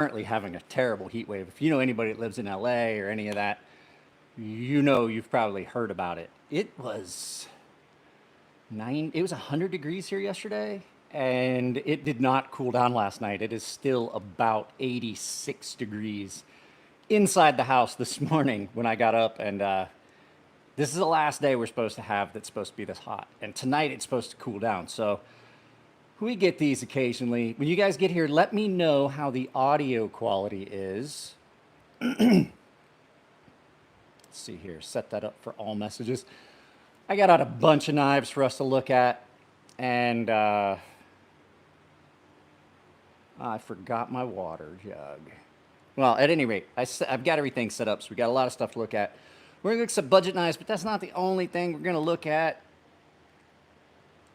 currently having a terrible heat wave. If you know anybody that lives in LA or any of that, you know you've probably heard about it. It was 100 degrees here yesterday, and it did not cool down last night. It is still about 86 degrees inside the house this morning when I got up, and this is the last day we're supposed to have that's supposed to be this hot. And tonight it's supposed to cool down. So we get these occasionally. When you guys get here, let me know how the audio quality is. Let's see here, set that up for all messages. I got out a bunch of knives for us to look at, and I forgot my water jug. Well, at any rate, I've got everything set up, so we got a lot of stuff to look at. We're gonna look at some budget knives, but that's not the only thing we're gonna look at.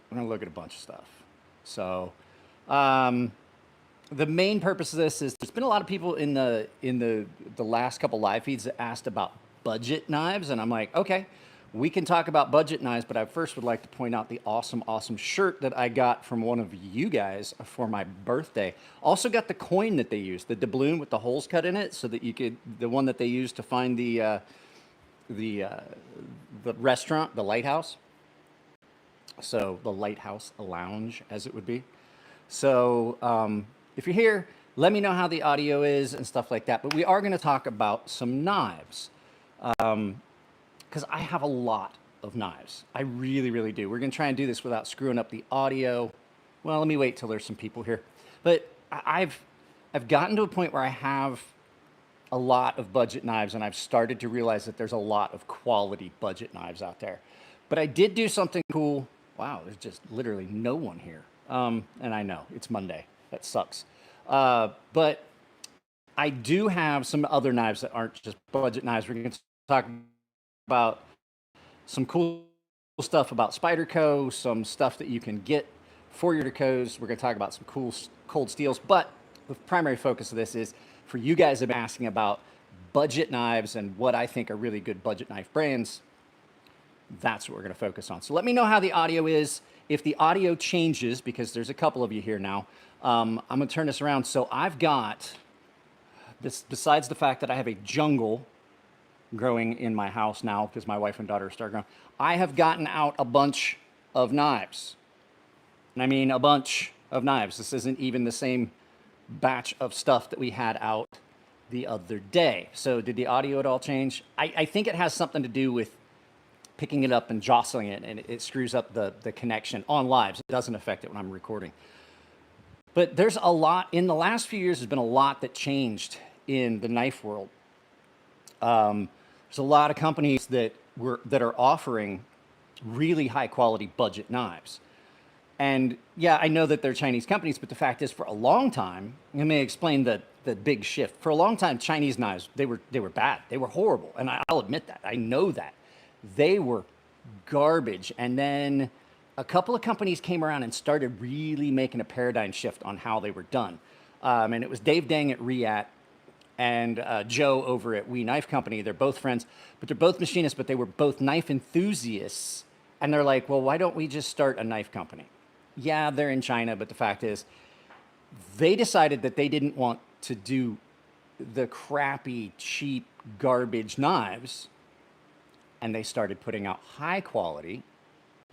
We're gonna look at a bunch of stuff. So, the main purpose of this is there's been a lot of people in the last couple live feeds that asked about budget knives, and I'm like, okay, we can talk about budget knives, but I first would like to point out the awesome shirt that I got from one of you guys for my birthday. Also got the coin that they used, the doubloon with the holes cut in it, so that you could, the one that they used to find the restaurant, the lighthouse. So the lighthouse lounge, as it would be. So if you're here, let me know how the audio is and stuff like that. But we are going to talk about some knives. Because I have a lot of knives. I really do. We're going to try and do this without screwing up the audio. Well, let me wait till there's some people here. But I've gotten to a point where I have a lot of budget knives, and I've started to realize that there's a lot of quality budget knives out there. But I did do something cool. Wow, there's just literally no one here. And I know, it's Monday. That sucks. But I do have some other knives that aren't just budget knives. We're going to talk about some cool stuff about Spyderco, some stuff that you can get for your decos. We're going to talk about some cool cold steels, but the primary focus of this is for you guys have been asking about budget knives and what I think are really good budget knife brands. That's what we're going to focus on. So let me know how the audio is. If the audio changes, because there's a couple of you here now, I'm going to turn this around. So I've got this, besides the fact that I have a jungle growing in my house now because my wife and daughter start growing, I have gotten out a bunch of knives. And I mean a bunch of knives. This isn't even the same batch of stuff that we had out the other day. So did the audio at all change? I think it has something to do with picking it up and jostling it, and it screws up the connection on lives. It doesn't affect it when I'm recording. But there's a lot, in the last few years, there's been a lot that changed in the knife world. There's a lot of companies that are offering really high quality budget knives. And yeah, I know that they're Chinese companies, but the fact is for a long time, let me explain the big shift. For a long time, Chinese knives, they were bad. They were horrible. And I'll admit that. I know that. They were garbage. And then a couple of companies came around and started really making a paradigm shift on how they were done. And it was Dave Dang at Reat and Joe over at We Knife Company. They're both friends, but they're both machinists, but they were both knife enthusiasts. And they're like, well, why don't we just start a knife company? Yeah, they're in China, but the fact is, they decided that they didn't want to do the crappy, cheap, garbage knives, and they started putting out high quality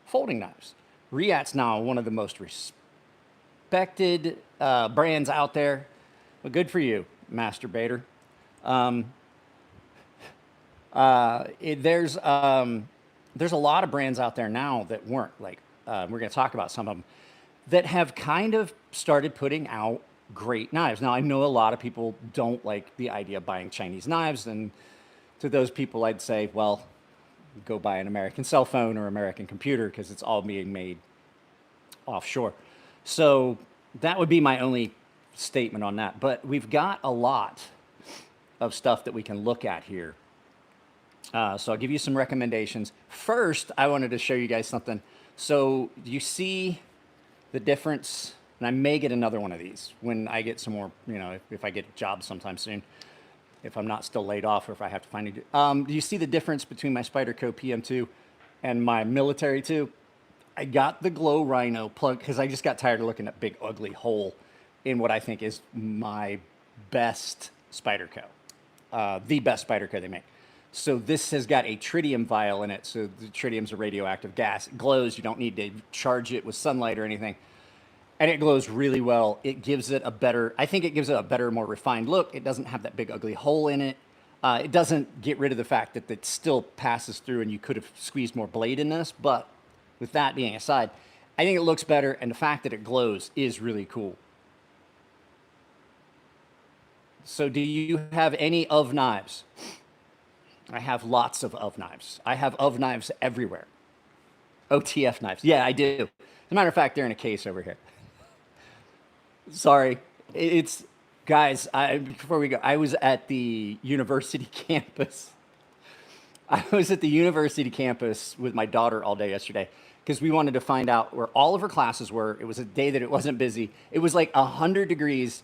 folding knives. Reat's now one of the most respected brands out there. Well, good for you, masturbator. There's a lot of brands out there now that weren't like, we're going to talk about some of them, that have kind of started putting out great knives. Now, I know a lot of people don't like the idea of buying Chinese knives, and to those people, I'd say, well, go buy an American cell phone or American computer because it's all being made offshore. So that would be my only statement on that. But we've got a lot of stuff that we can look at here. So I'll give you some recommendations. First, I wanted to show you guys something. So you see the difference, and I may get another one of these when I get some more, you know, if I get a job sometime soon, if I'm not still laid off or if I have to find it. Do you see the difference between my Spyderco PM2 and my military 2? I got the Glow Rhino plug because I just got tired of looking at big ugly hole in what I think is my best Spyderco, the best Spyderco they make. So this has got a tritium vial in it. So the tritium's a radioactive gas. It glows. You don't need to charge it with sunlight or anything. And it glows really well. It gives it a better, I think it gives it a better, more refined look. It doesn't have that big ugly hole in it. It doesn't get rid of the fact that it still passes through and you could have squeezed more blade in this. But with that being aside, I think it looks better. And the fact that it glows is really cool. So do you have any of knives? I have lots of knives. I have of knives everywhere. OTF knives. Yeah, I do. As a matter of fact, they're in a case over here. Sorry. It's, guys, before we go, I was at the university campus. I was at the university campus with my daughter all day yesterday because we wanted to find out where all of her classes were. It was a day that it wasn't busy. It was like 100 degrees.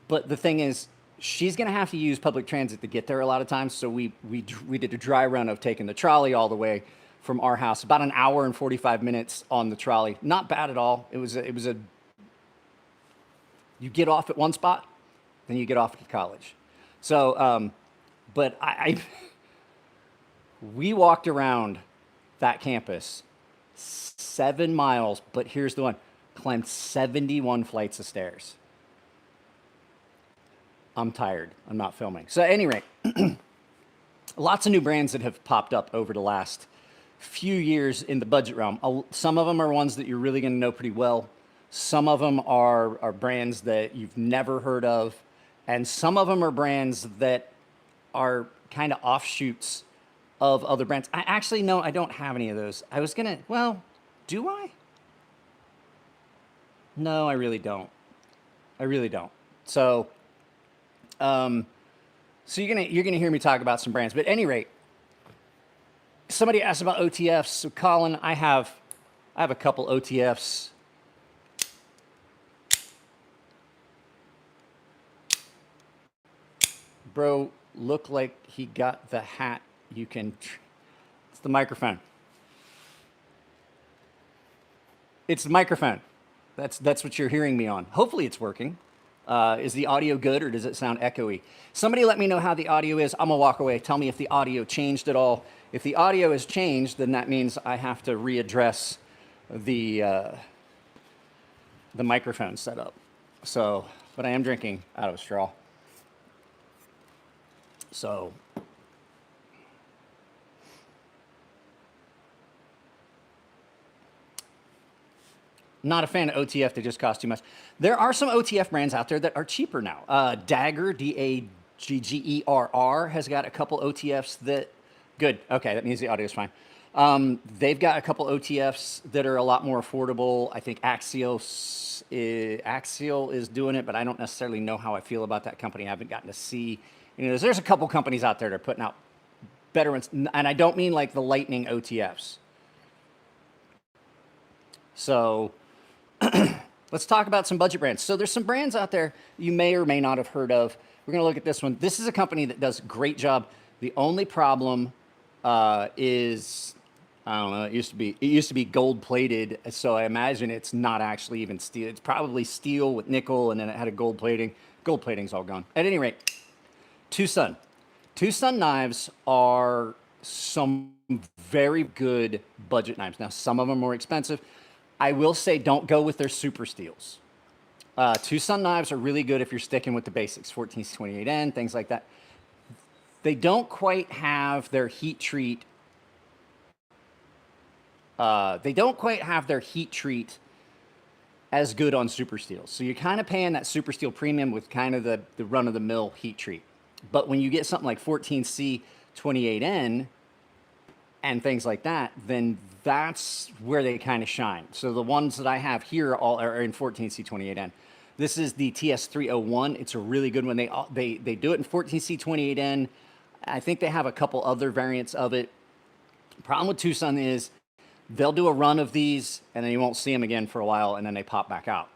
But the thing is, she's going to have to use public transit to get there a lot of times. So we did a dry run of taking the trolley all the way from our house, about an hour and 45 minutes on the trolley. Not bad at all. It was a you get off at one spot, then you get off at college. So, but we walked around that campus 7 miles, but here's the one, climbed 71 flights of stairs. I'm tired. I'm not filming. So at any rate, lots of new brands that have popped up over the last few years in the budget realm. Some of them are ones that you're really going to know pretty well. Some of them are brands that you've never heard of. And some of them are brands that are kind of offshoots of other brands. I actually, no, I don't have any of those. I was going to, well, do I? No, I really don't. I really don't. So, so you're gonna hear me talk about some brands, but at any rate, somebody asked about OTFs. So Colin, I have a couple OTFs. Bro, look like he got the hat. You can, it's the microphone. It's the microphone. That's what you're hearing me on. Hopefully it's working. Is the audio good or does it sound echoey? Somebody let me know how the audio is. I'm gonna walk away. Tell me if the audio changed at all. If the audio has changed, then that means I have to readdress the microphone setup. So, but I am drinking out of a straw. So, not a fan of OTF, they just cost too much. There are some OTF brands out there that are cheaper now. Dagger, D-A-G-G-E-R-R, has got a couple OTFs that, good, okay, that means the audio is fine. They've got a couple OTFs that are a lot more affordable. I think Axial is doing it, but I don't necessarily know how I feel about that company. I haven't gotten to see. You know, there's a couple companies out there that are putting out better ones, and I don't mean like the Lightning OTFs. So, let's talk about some budget brands. So there's some brands out there you may or may not have heard of. We're going to look at this one. This is a company that does a great job. The only problem is, I don't know, it used to be gold plated. So I imagine it's not actually even steel. It's probably steel with nickel, and then it had a gold plating. Gold plating's all gone. At any rate, Tucson. Tucson knives are some very good budget knives. Now, some of them are more expensive. I will say don't go with their super steels. Tucson knives are really good if you're sticking with the basics, 14C28N, things like that. They don't quite have their heat treat. They don't quite have their heat treat as good on super steels. So you're kind of paying that super steel premium with kind of the run-of-the-mill heat treat. But when you get something like 14C28N and things like that, then that's where they kind of shine. So the ones that I have here all are in 14C28N. This is the TS301. It's a really good one. They do it in 14C28N. I think they have a couple other variants of it. The problem with Tucson is they'll do a run of these and then you won't see them again for a while and then they pop back out.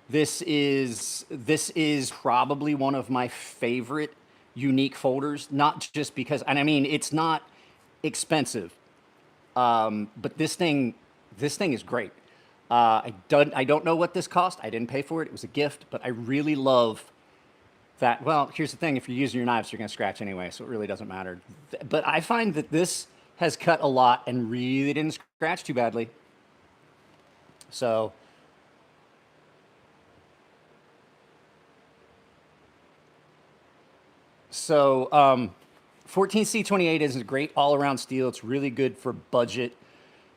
This is probably one of my favorite unique folders, not just because, and I mean, it's not expensive, but this thing is great. I don't know what this cost. I didn't pay for it. It was a gift, but I really love that. Well, here's the thing. If you're using your knives, you're going to scratch anyway, so it really doesn't matter. But I find that this has cut a lot and really didn't scratch too badly. So, so 14C28 is a great all-around steel. It's really good for budget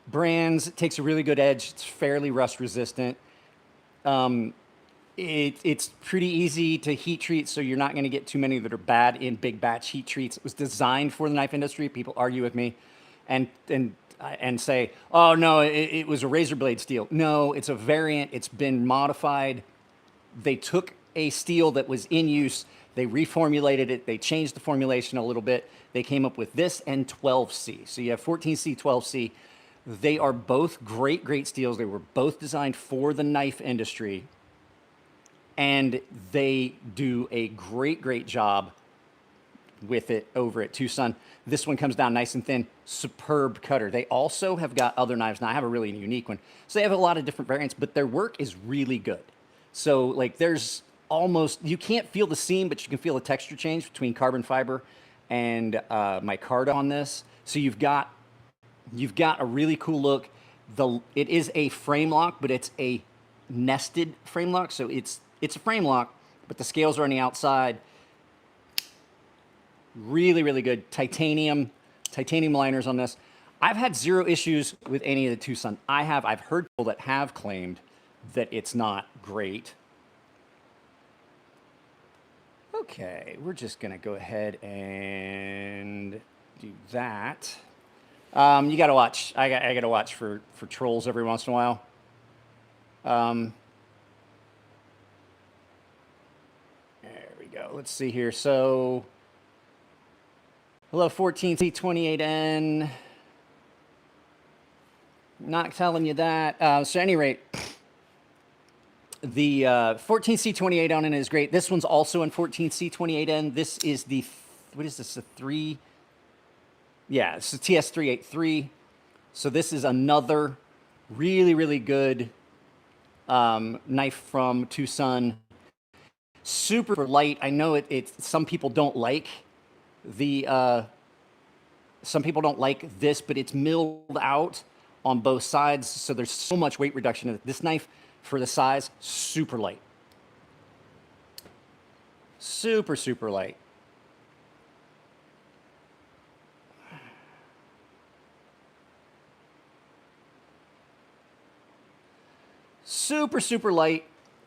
brands. It takes a really good edge. It's fairly rust resistant. It's pretty easy to heat treat, so you're not going to get too many that are bad in big batch heat treats. It was designed for the knife industry. People argue with me and say, oh, no, it was a razor blade steel. No, it's a variant. It's been modified. They took a steel that was in use. They reformulated it. They changed the formulation a little bit. They came up with this and 12C. So you have 14C, 12C. They are both great, great steels. They were both designed for the knife industry. And they do a great, great job with it over at Tucson. This one comes down nice and thin. Superb cutter. They also have got other knives. Now, I have a really unique one. So they have a lot of different variants, but their work is really good. So, like, there's almost, you can't feel the seam, but you can feel the texture change between carbon fiber and micarta on this. So you've got a really cool look. It is a frame lock, but it's a nested frame lock. So it's a frame lock, but the scales are on the outside. Really, really good. Titanium liners on this. I've had zero issues with any of the Tucson. I've heard people that have claimed that it's not great. Okay, we're just gonna go ahead and do that. You gotta watch. I gotta watch for trolls every once in a while. There we go. Let's see here. So, hello, 14C28N. Not telling you that. So, at any rate, the 14C28N is great. This one's also in 14C28N. This is the, what is this, a 3? Yeah, it's a TS383. So this is another really, really good knife from Tucson. Super light. I know some people don't like some people don't like this, but it's milled out on both sides. So there's so much weight reduction in it. This knife, for the size, super light. Super, super light. Super, super light.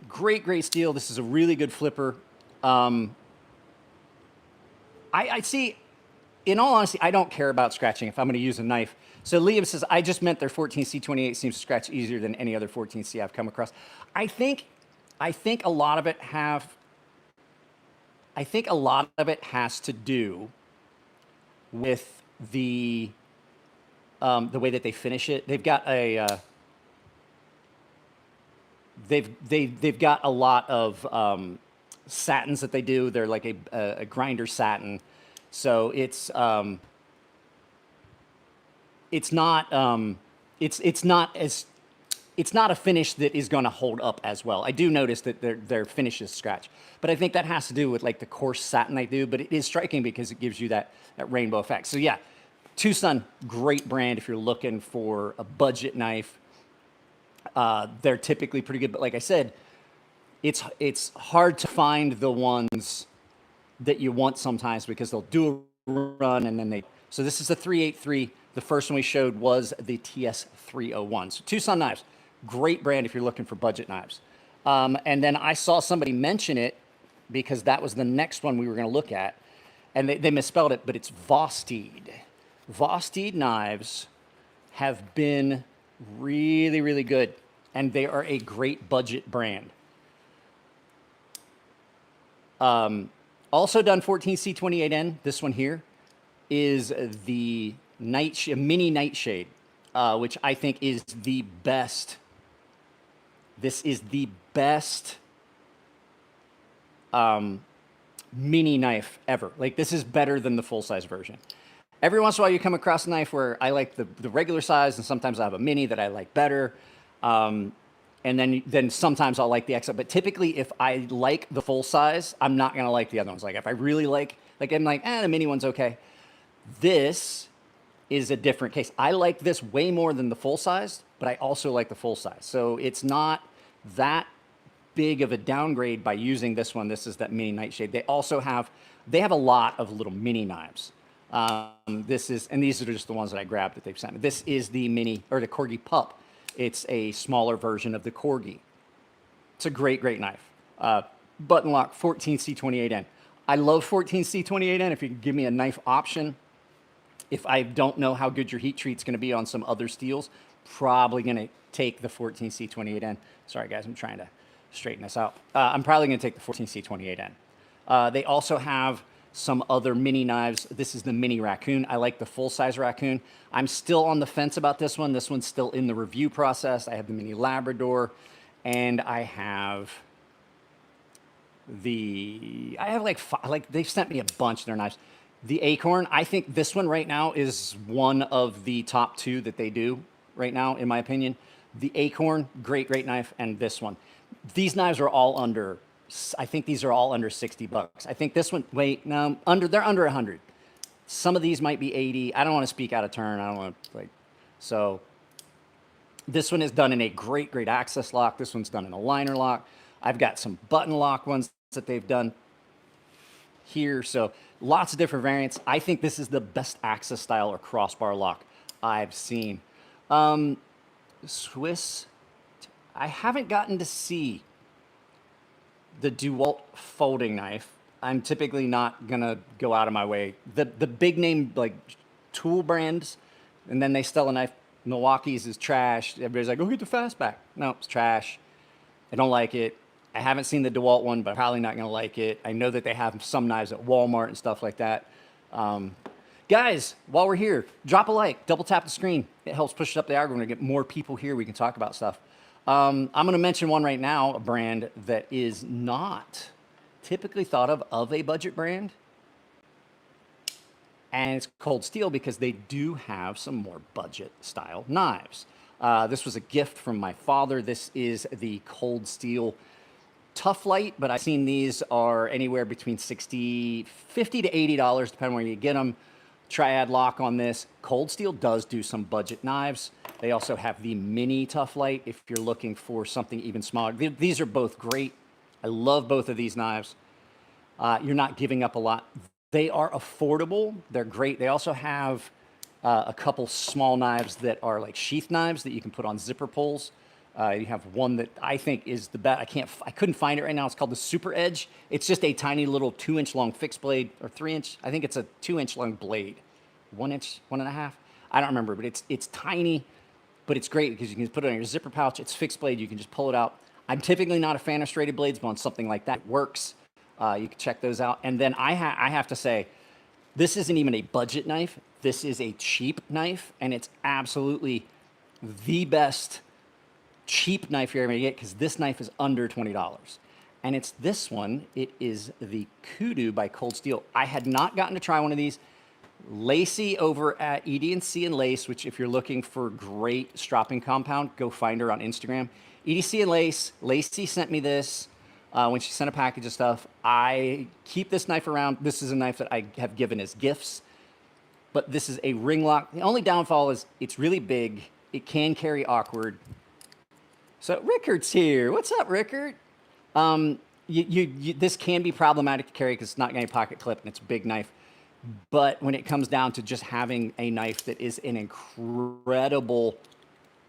Great, great steel. This is a really good flipper. I see, in all honesty, I don't care about scratching if I'm going to use a knife. So Liam says, I just meant their 14C28 seems to scratch easier than any other 14C I've come across. I think a lot of it has to do with the way that they finish it. They've got a they've got a lot of satins that they do. They're like a grinder satin, so it's not a finish that is going to hold up as well. I do notice that their finishes scratch, but I think that has to do with like the coarse satin they do. But it is striking because it gives you that rainbow effect. So yeah, Tucson, great brand if you're looking for a budget knife. They're typically pretty good, but like I said, it's hard to find the ones that you want sometimes because they'll do a run and then so this is the 383. The first one we showed was the TS301. So Tucson knives, great brand if you're looking for budget knives. And then I saw somebody mention it because that was the next one we were going to look at, and they misspelled it, but it's Vosteed. Vosteed knives have been really, really good, and they are a great budget brand. Also done 14C28N. This one here is the mini nightshade, which I think is the best. This is the best mini knife ever. Like, this is better than the full-size version. Every once in a while you come across a knife where I like the regular size, and sometimes I have a mini that I like better. And then sometimes I'll like the XL, but typically if I like the full size, I'm not gonna like the other ones. Like if I really like I'm like, the mini one's okay. This is a different case. I like this way more than the full size, but I also like the full size. So it's not that big of a downgrade by using this one. This is that mini nightshade. They also have, they have a lot of little mini knives. And these are just the ones that I grabbed that they've sent me. This is the mini, or the Corgi Pup. It's a smaller version of the Corgi. It's a great, great knife. Button lock 14C28N. I love 14C28N. If you can give me a knife option, if I don't know how good your heat treat's going to be on some other steels, probably going to take the 14C28N. Sorry, guys, I'm trying to straighten this out. I'm probably going to take the 14C28N. They also have some other mini knives. This is the mini raccoon. I like the full-size raccoon. I'm still on the fence about this one. This one's still in the review process. I have the mini Labrador, and I have they've sent me a bunch of their knives. The Acorn, I think this one right now is one of the top 2 that they do right now, in my opinion. The Acorn, great, great knife, and this one. These knives are all under, I think these are all under 60 bucks. I think this one, wait, no, they're under 100. Some of these might be 80. I don't want to speak out of turn. I don't want to, so this one is done in a great, great access lock. This one's done in a liner lock. I've got some button lock ones that they've done here. So lots of different variants. I think this is the best access style or crossbar lock I've seen. Swiss, I haven't gotten to see the DeWalt folding knife. I'm typically not gonna go out of my way. The big name like tool brands, and then they sell a knife. Milwaukee's is trash. Everybody's like, go get the Fastback. No, it's trash. I don't like it. I haven't seen the DeWalt one, but I'm probably not gonna like it. I know that they have some knives at Walmart and stuff like that. Guys, while we're here, drop a like, double tap the screen. It helps push up the algorithm to get more people here. We can talk about stuff. I'm gonna mention one right now, a brand that is not typically thought of a budget brand. And it's Cold Steel because they do have some more budget style knives. This was a gift from my father. This is the Cold Steel Tough Light, but I've seen these are anywhere between $50 to $80, depending where you get them. Triad lock on this. Cold Steel does do some budget knives. They also have the mini Tough Light if you're looking for something even smaller. These are both great. I love both of these knives. You're not giving up a lot. They are affordable. They're great. They also have a couple small knives that are like sheath knives that you can put on zipper pulls. You have one that I think is the best. I couldn't find it right now. It's called the Super Edge. It's just a tiny little 2-inch long fixed blade, or 3-inch. I think it's a 2-inch long blade, 1 inch, 1.5. I don't remember, but it's tiny, but it's great because you can put it on your zipper pouch. It's fixed blade. You can just pull it out. I'm typically not a fan of serrated blades, but on something like that, it works. You can check those out. And then I have to say, this isn't even a budget knife. This is a cheap knife, and it's absolutely the best cheap knife you're ever gonna get because this knife is under $20. And it's this one. It is the Kudu by Cold Steel. I had not gotten to try one of these. Lacey over at EDC and Lace, which if you're looking for great stropping compound, go find her on Instagram. EDC and Lace. Lacey sent me this when she sent a package of stuff. I keep this knife around. This is a knife that I have given as gifts, but this is a ring lock. The only downfall is it's really big. It can carry awkward. So Rickard's here. What's up, Rickard? This can be problematic to carry because it's not going to pocket clip and it's a big knife. But when it comes down to just having a knife that is an incredible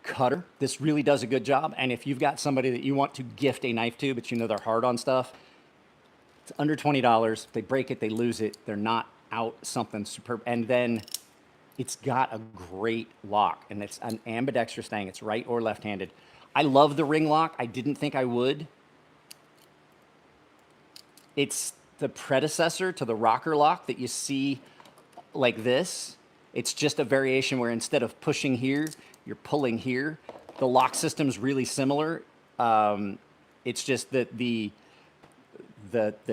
cutter, this really does a good job. And if you've got somebody that you want to gift a knife to, but you know they're hard on stuff, it's under $20. If they break it, they lose it. They're not out something superb. And then it's got a great lock, and it's an ambidextrous thing. It's right or left-handed. I love the ring lock. I didn't think I would. It's the predecessor to the rocker lock that you see like this. It's just a variation where instead of pushing here, you're pulling here. The lock system's really similar. It's just that the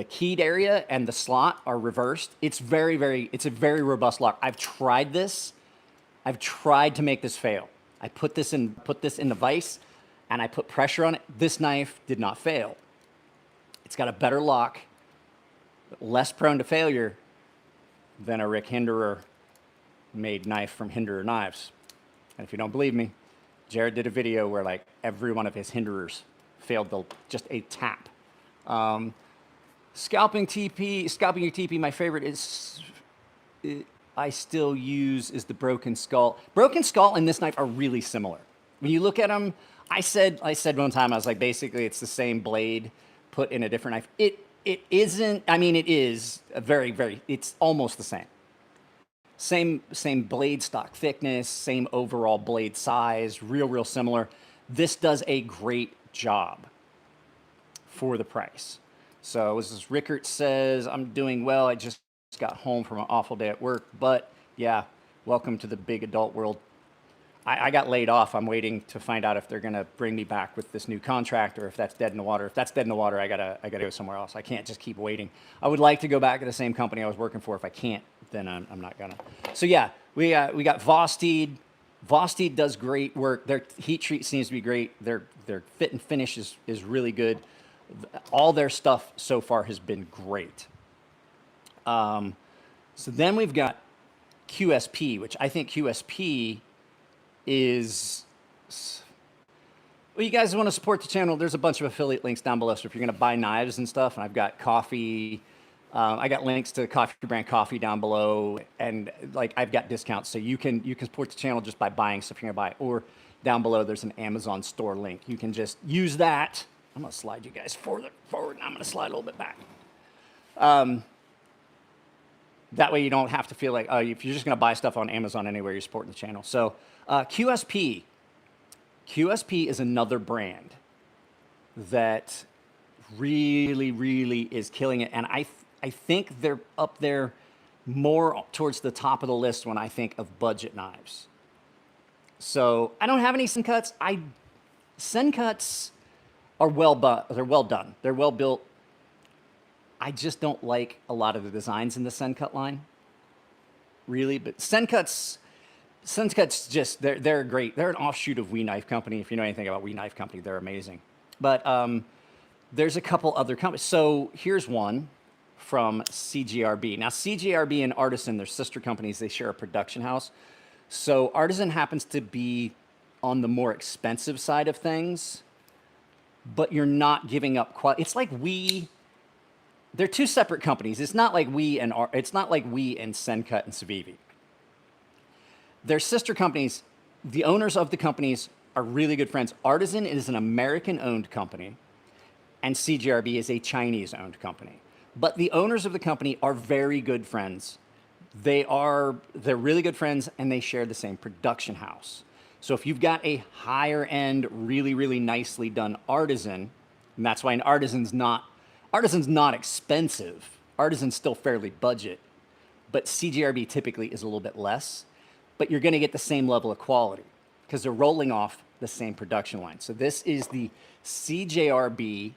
keyed area and the slot are reversed. It's a very robust lock. I've tried this. I've tried to make this fail. I put this in the vise. and I put pressure on it. This knife did not fail. It's got a better lock, less prone to failure than a Rick Hinderer made knife from Hinderer Knives. And if you don't believe me, Jared did a video where like every one of his Hinderers failed just a tap. Scalping your TP, my favorite I still use is the Broken Skull. Broken Skull and this knife are really similar. When you look at them, I said one time, I was like, basically it's the same blade put in a different knife. It isn't, I mean, it is a it's almost the same. Same blade stock thickness, same overall blade size, real similar. This does a great job for the price. So as Rickert says, I'm doing well. I just got home from an awful day at work, but yeah, welcome to the big adult world. I got laid off. I'm waiting to find out if they're gonna bring me back with this new contract or if that's dead in the water. If that's dead in the water, I gotta go somewhere else. I can't just keep waiting. I would like to go back to the same company I was working for. If I can't, then I'm not gonna. So yeah, we got Vosteed. Vosteed does great work. Their heat treat seems to be great. Their fit and finish is really good. All their stuff so far has been great. So then we've got QSP, which I think QSP is, well, you guys want to support the channel, there's a bunch of affiliate links down below. So if you're going to buy knives and stuff, and I've got coffee, I got links to coffee brand coffee down below, and like I've got discounts. So you can support the channel just by buying stuff you're going to buy, or down below there's an Amazon store link. You can just use that. I'm going to slide you guys forward, and I'm going to slide a little bit back. That way you don't have to feel like, oh, if you're just going to buy stuff on Amazon anywhere, you're supporting the channel. So QSP is another brand that really is killing it. And I think they're up there more towards the top of the list when I think of budget knives. So I don't have any Sen Cuts. Sen Cuts are they're well done. They're well built. I just don't like a lot of the designs in the Sen Cut line, really. But Sen Cuts just, they're great. They're an offshoot of We Knife Company. If you know anything about We Knife Company, they're amazing. But there's a couple other companies. So here's one from CJRB. Now, CJRB and Artisan, they're sister companies. They share a production house. So Artisan happens to be on the more expensive side of things, but you're not giving up quality. It's like they're two separate companies. It's not like we and Sen Cut and Civivi. They're sister companies. The owners of the companies are really good friends. Artisan is an American-owned company, and CJRB is a Chinese-owned company. But the owners of the company are very good friends. They're really good friends, and they share the same production house. So if you've got a higher-end, really nicely done Artisan, and that's why Artisan's not expensive. Artisan's still fairly budget, but CJRB typically is a little bit less, but you're gonna get the same level of quality because they're rolling off the same production line. So this is the CJRB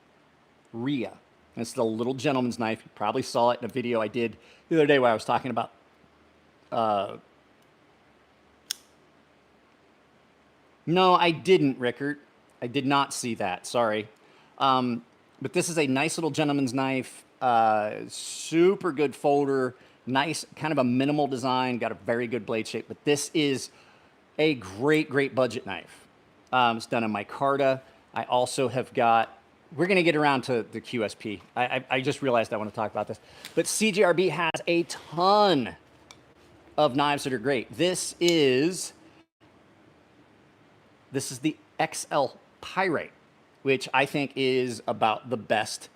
Rhea. And it's the little gentleman's knife. You probably saw it in a video I did the other day where I was talking about no, I didn't, Rickert. I did not see that, sorry. But this is a nice little gentleman's knife, super good folder, nice, kind of a minimal design, got a very good blade shape, but this is a great budget knife. It's done in micarta. I also have got, we're gonna get around to the QSP. I just realized I want to talk about this, but CJRB has a ton of knives that are great. This is the XL Pyrite, which I think is about the best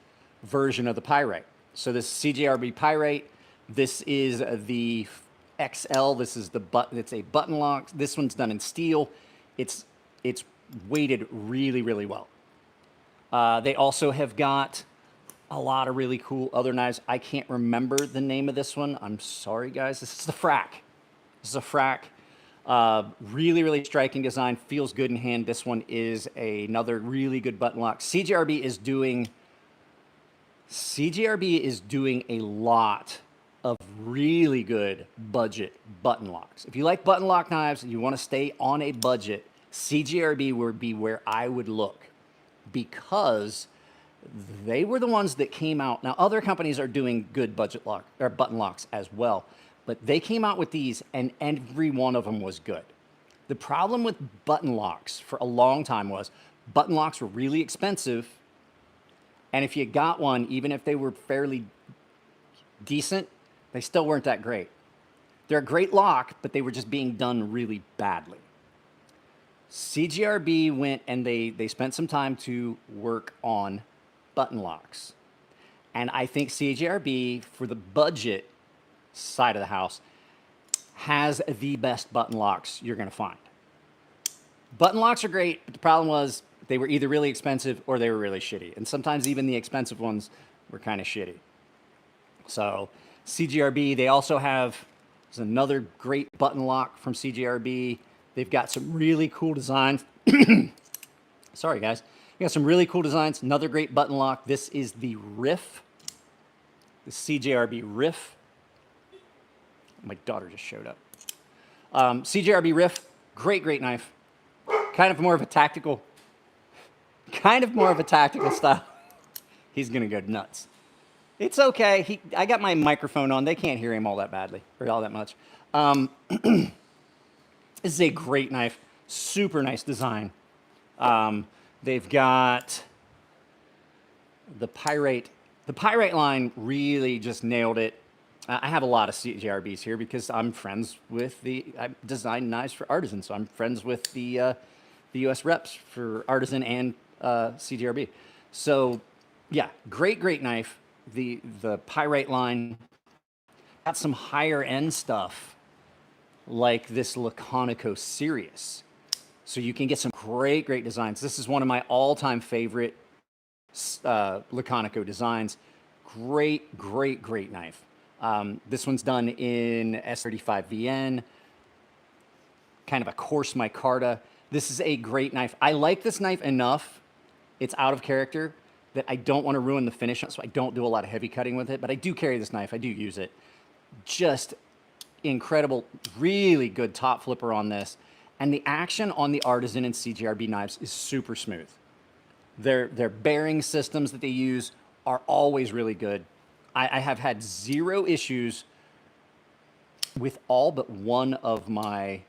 version of the Pyrite. So this CJRB Pyrite, this is the XL, this is it's a button lock. This one's done in steel. It's weighted really well. They also have got a lot of really cool other knives. I can't remember the name of this one. I'm sorry, guys. This is the Frack. This is a Frack. Really striking design, feels good in hand. This one is another really good button lock. CJRB is doing a lot of really good budget button locks. If you like button lock knives and you want to stay on a budget, CJRB would be where I would look, because they were the ones that came out. Now, other companies are doing good budget lock or button locks as well, but they came out with these and every one of them was good. The problem with button locks for a long time was button locks were really expensive. And if you got one, even if they were fairly decent, they still weren't that great. They're a great lock, but they were just being done really badly. CJRB went and they spent some time to work on button locks. And I think CJRB, for the budget side of the house, has the best button locks you're going to find. Button locks are great, but the problem was they were either really expensive or they were really shitty. And sometimes even the expensive ones were kind of shitty. So CJRB, they also have, there's another great button lock from CJRB. They've got some really cool designs. Sorry, guys. You got some really cool designs. Another great button lock. This is the Riff, the CJRB Riff. My daughter just showed up. CJRB Riff, great knife. Kind of more of a tactical style. He's gonna go nuts. It's okay. I got my microphone on. They can't hear him all that badly or all that much. This is a great knife. Super nice design. They've got the Pyrite. The Pyrite line really just nailed it. I have a lot of CJRBs here because I'm friends with I design knives for Artisan, so I'm friends with the U.S. reps for Artisan and CJRB. So, yeah, great knife. The Pyrite line got some higher end stuff like this Laconico Sirius. So you can get some great designs. This is one of my all-time favorite Laconico designs. Great knife. This one's done in S35VN, kind of a coarse micarta. This is a great knife. I like this knife enough, it's out of character, that I don't want to ruin the finish, so I don't do a lot of heavy cutting with it, but I do carry this knife. I do use it. Just incredible, really good top flipper on this. And the action on the Artisan and CJRB knives is super smooth. Their bearing systems that they use are always really good. I have had zero issues with all but one of my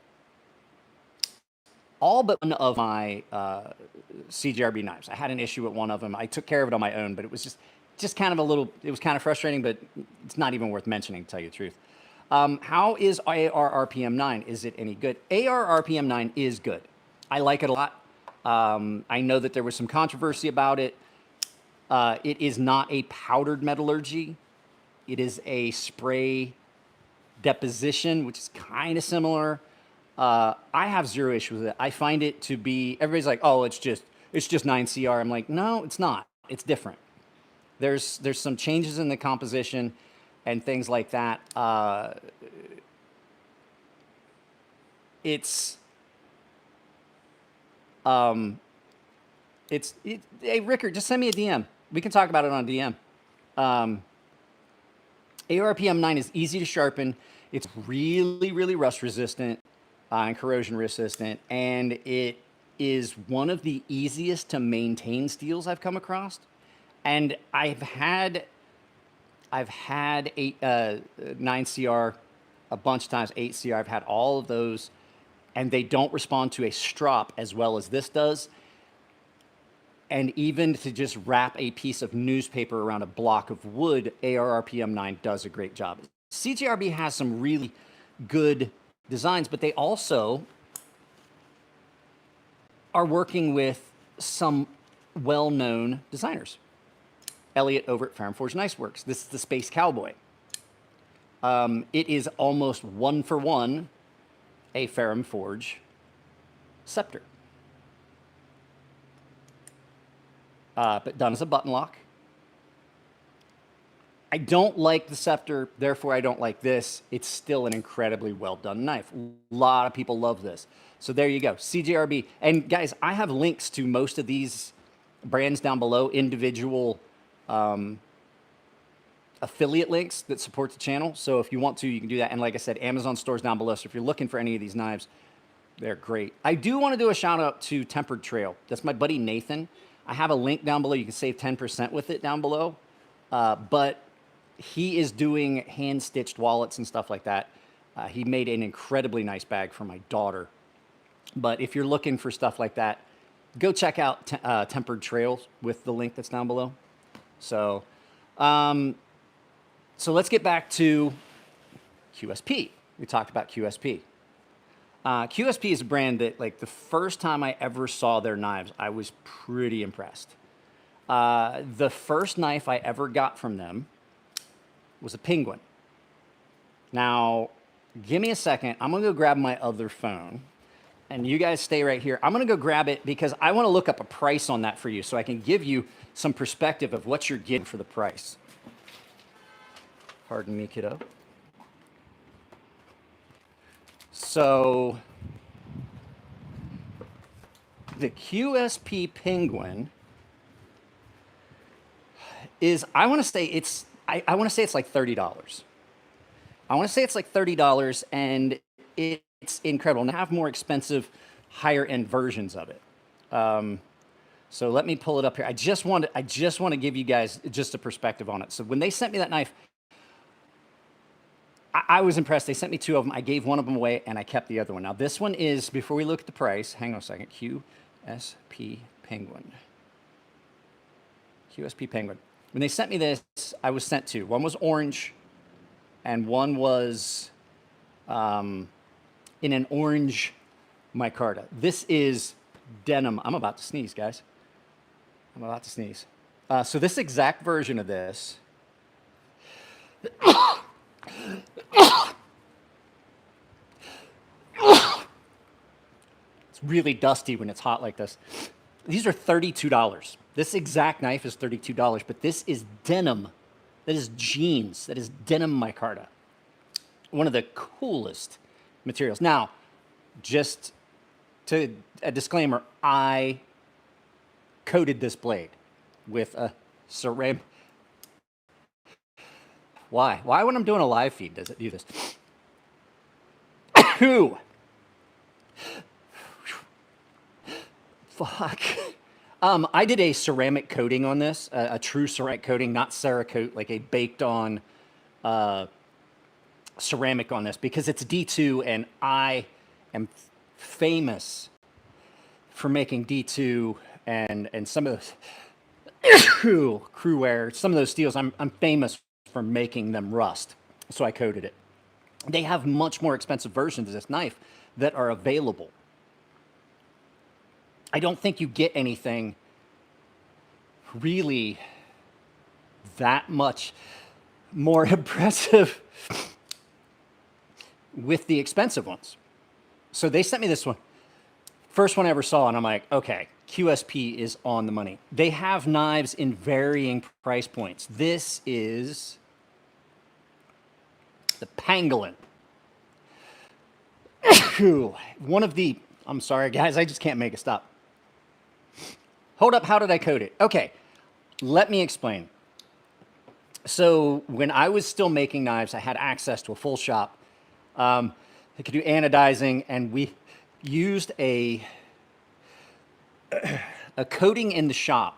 CJRB knives. I had an issue with one of them. I took care of it on my own, but it was just kind of a little, it was kind of frustrating, but it's not even worth mentioning, to tell you the truth. How is AR RPM9? Is it any good? AR RPM9 is good. I like it a lot. I know that there was some controversy about it. It is not a powdered metallurgy. It is a spray deposition, which is kind of similar. I have zero issue with it. I find it to be, everybody's like, oh, it's just 9CR. I'm like, no, it's not. It's different. There's some changes in the composition and things like that. Hey, Rickard, just send me a DM. We can talk about it on DM. ARPM9 is easy to sharpen. It's really rust resistant and corrosion resistant, and it is one of the easiest to maintain steels I've come across. And I've had 9CR a bunch of times, 8CR. I've had all of those, and they don't respond to a strop as well as this does. And even to just wrap a piece of newspaper around a block of wood, ARRPM9 does a great job. CJRB has some really good designs, but they also are working with some well-known designers. Elliot over at Farm Forge Nice Works. This is the Space Cowboy. It is almost one for one a Ferrum Forge scepter. But done as a button lock. I don't like the scepter, therefore I don't like this. It's still an incredibly well done knife. A lot of people love this. So there you go, CJRB. And guys, I have links to most of these brands down below, individual affiliate links that support the channel. So if you want to, you can do that. And like I said, Amazon store's down below. So if you're looking for any of these knives, They're great. I do want to do a shout out to Tempered Trail. That's my buddy Nathan. I have a link down below. You can save 10% with it down below. But he is doing hand-stitched wallets and stuff like that. He made an incredibly nice bag for my daughter. But if you're looking for stuff like that, go check out Tempered Trails with the link that's down below. So, so let's get back to QSP. We talked about QSP. QSP is a brand that, like, the first time I ever saw their knives, I was pretty impressed. The first knife I ever got from them was a Penguin. Now, give me a second. I'm going to go grab my other phone. And you guys stay right here. I'm going to go grab it because I want to look up a price on that for you so I can give you some perspective of what you're getting for the price. Pardon me, kiddo. So, the QSP Penguin is, I want to say it's like $30. I want to say it's like $30, and it's incredible. And I have more expensive, higher end versions of it. So let me pull it up here. I just want to give you guys just a perspective on it. So when they sent me that knife, I was impressed. They sent me 2 of them. I gave one of them away, and I kept the other one. Now this one is, before we look at the price, hang on a second. QSP Penguin. QSP Penguin. When they sent me this, I was sent 2. One was orange, and one was in an orange micarta. This is denim. I'm about to sneeze, guys. I'm about to sneeze. So this exact version of this. It's really dusty when it's hot like this. These are $32. This exact knife is $32, but this is denim. That is jeans. That is denim micarta. One of the coolest materials. Now, just to a disclaimer, I coated this blade with a ceramic. Why? Why when I'm doing a live feed does it do this? Fuck. I did a ceramic coating on this, a true ceramic coating, not Cerakote, like a baked on ceramic on this, because it's D2 and I am famous for making D2 and some of those crew wear, some of those steels, I'm famous for making them rust. So I coated it. They have much more expensive versions of this knife that are available. I don't think you get anything really that much more impressive with the expensive ones. So they sent me this one. First one I ever saw, and I'm like, okay, QSP is on the money. They have knives in varying price points. This is the Pangolin. One of the, I'm sorry guys, I just can't make it stop. Hold up, how did I coat it? Okay, let me explain. So when I was still making knives, I had access to a full shop. I could do anodizing, and we used a coating in the shop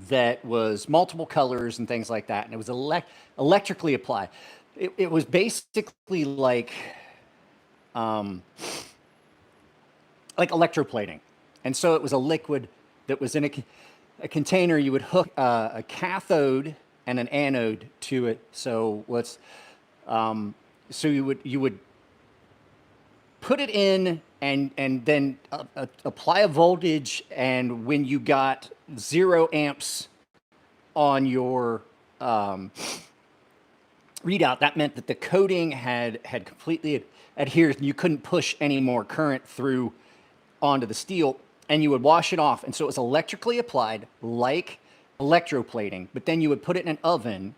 that was multiple colors and things like that, and it was electrically applied. It was basically like electroplating. And so it was a liquid that was in a container. You would hook a cathode and an anode to it. So so you would put it in and then apply a voltage. And when you got 0 amps on your readout, that meant that the coating had completely adhered, and you couldn't push any more current through onto the steel, and you would wash it off. And so it was electrically applied like electroplating, but then you would put it in an oven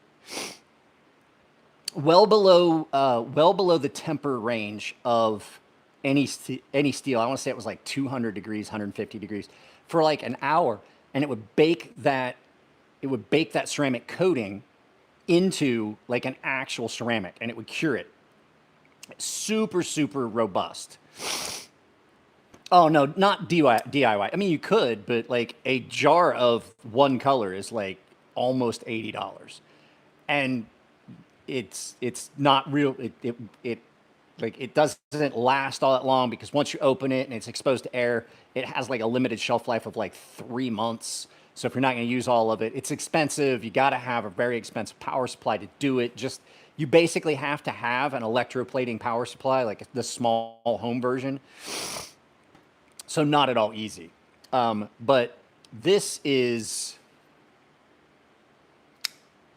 well below the temper range of any steel. I want to say it was like 200 degrees, 150 degrees for like an hour, and it would bake that ceramic coating into like an actual ceramic, and it would cure it. Super, super robust. Oh no, not DIY. I mean, you could, but like a jar of one color is like almost $80, and it's not real. It like it doesn't last all that long because once you open it and it's exposed to air, it has like a limited shelf life of like 3 months. So if you're not going to use all of it, it's expensive. You got to have a very expensive power supply to do it. Just you basically have to have an electroplating power supply, like the small home version. So not at all easy. But this is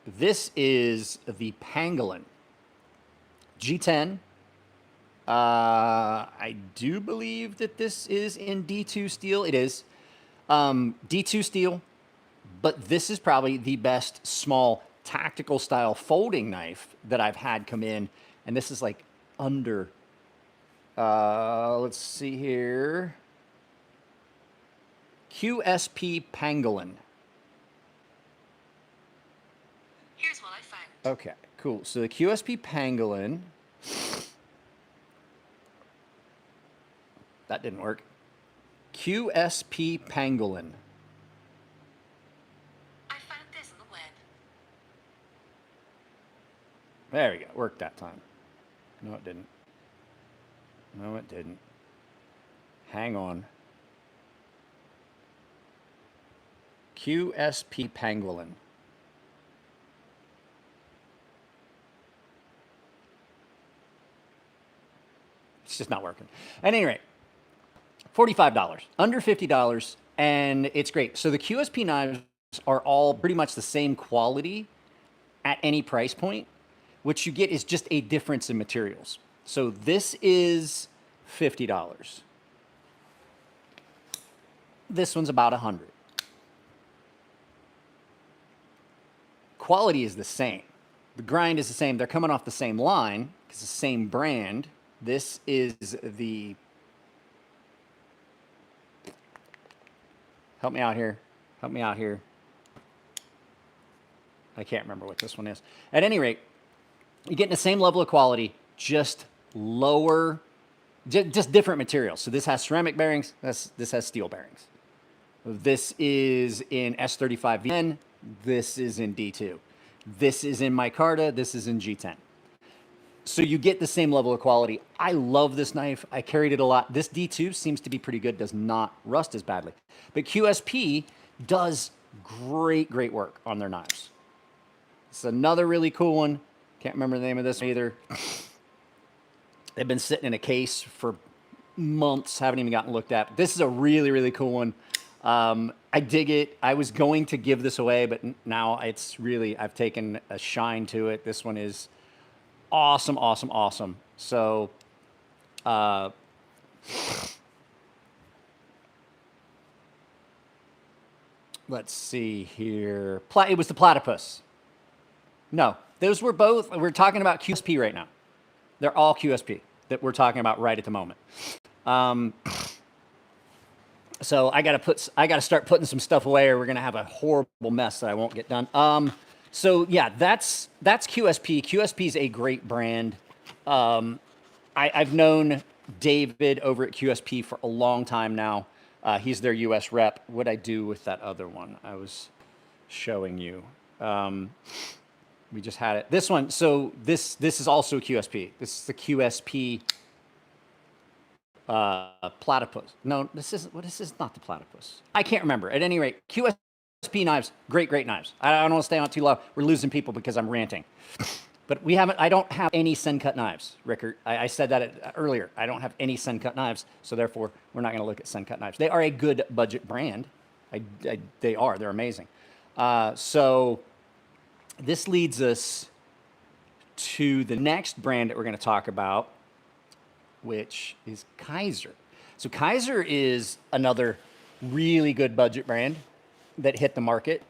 the Pangolin G10. I do believe that this is in D2 steel. It is D2 steel, but this is probably the best small tactical style folding knife that I've had come in. And this is like under, let's see here. QSP Pangolin. Here's what I found. Okay, cool. So the QSP Pangolin. That didn't work. QSP Pangolin. I found this on the web. There we go. Worked that time. No, it didn't. No, it didn't. Hang on. QSP Pangolin. It's just not working. At any rate, $45, under $50, and it's great. So the QSP knives are all pretty much the same quality at any price point. What you get is just a difference in materials. So this is $50. This one's about $100. Quality is the same. The grind is the same. They're coming off the same line. It's the same brand. This is the... Help me out here. Help me out here. I can't remember what this one is. At any rate, you're getting the same level of quality, just lower, just different materials. So this has ceramic bearings. This has steel bearings. This is in S35VN. This is in D2. This is in micarta. This is in G10. So you get the same level of quality. I love this knife. I carried it a lot. This D2 seems to be pretty good, does not rust as badly. But QSP does great, great work on their knives. It's another really cool one. Can't remember the name of this either. They've been sitting in a case for months, haven't even gotten looked at. But this is a really, really cool one. I dig it. I was going to give this away, but now it's really, I've taken a shine to it. This one is awesome, awesome, awesome. So, let's see here. It was the platypus. No, those were both, we're talking about QSP right now. They're all QSP that we're talking about right at the moment. So I gotta start putting some stuff away, or we're gonna have a horrible mess that I won't get done. So yeah, that's QSP. QSP is a great brand. I've known David over at QSP for a long time now. He's their US rep. What'd I do with that other one I was showing you? We just had it. This one. So this is also a QSP. This is the QSP platypus. No, this isn't. What is this? Not the platypus. I can't remember. At any rate, QSP knives, great, great knives. I don't want to stay on too long. We're losing people because I'm ranting. But we haven't. I don't have any Sen cut knives, Rickard. I said that earlier. I don't have any Sen cut knives, so therefore we're not going to look at Sen cut knives. They are a good budget brand. They are. They're amazing. So this leads us to the next brand that we're going to talk about, which is Kizer. So Kizer is another really good budget brand that hit the market,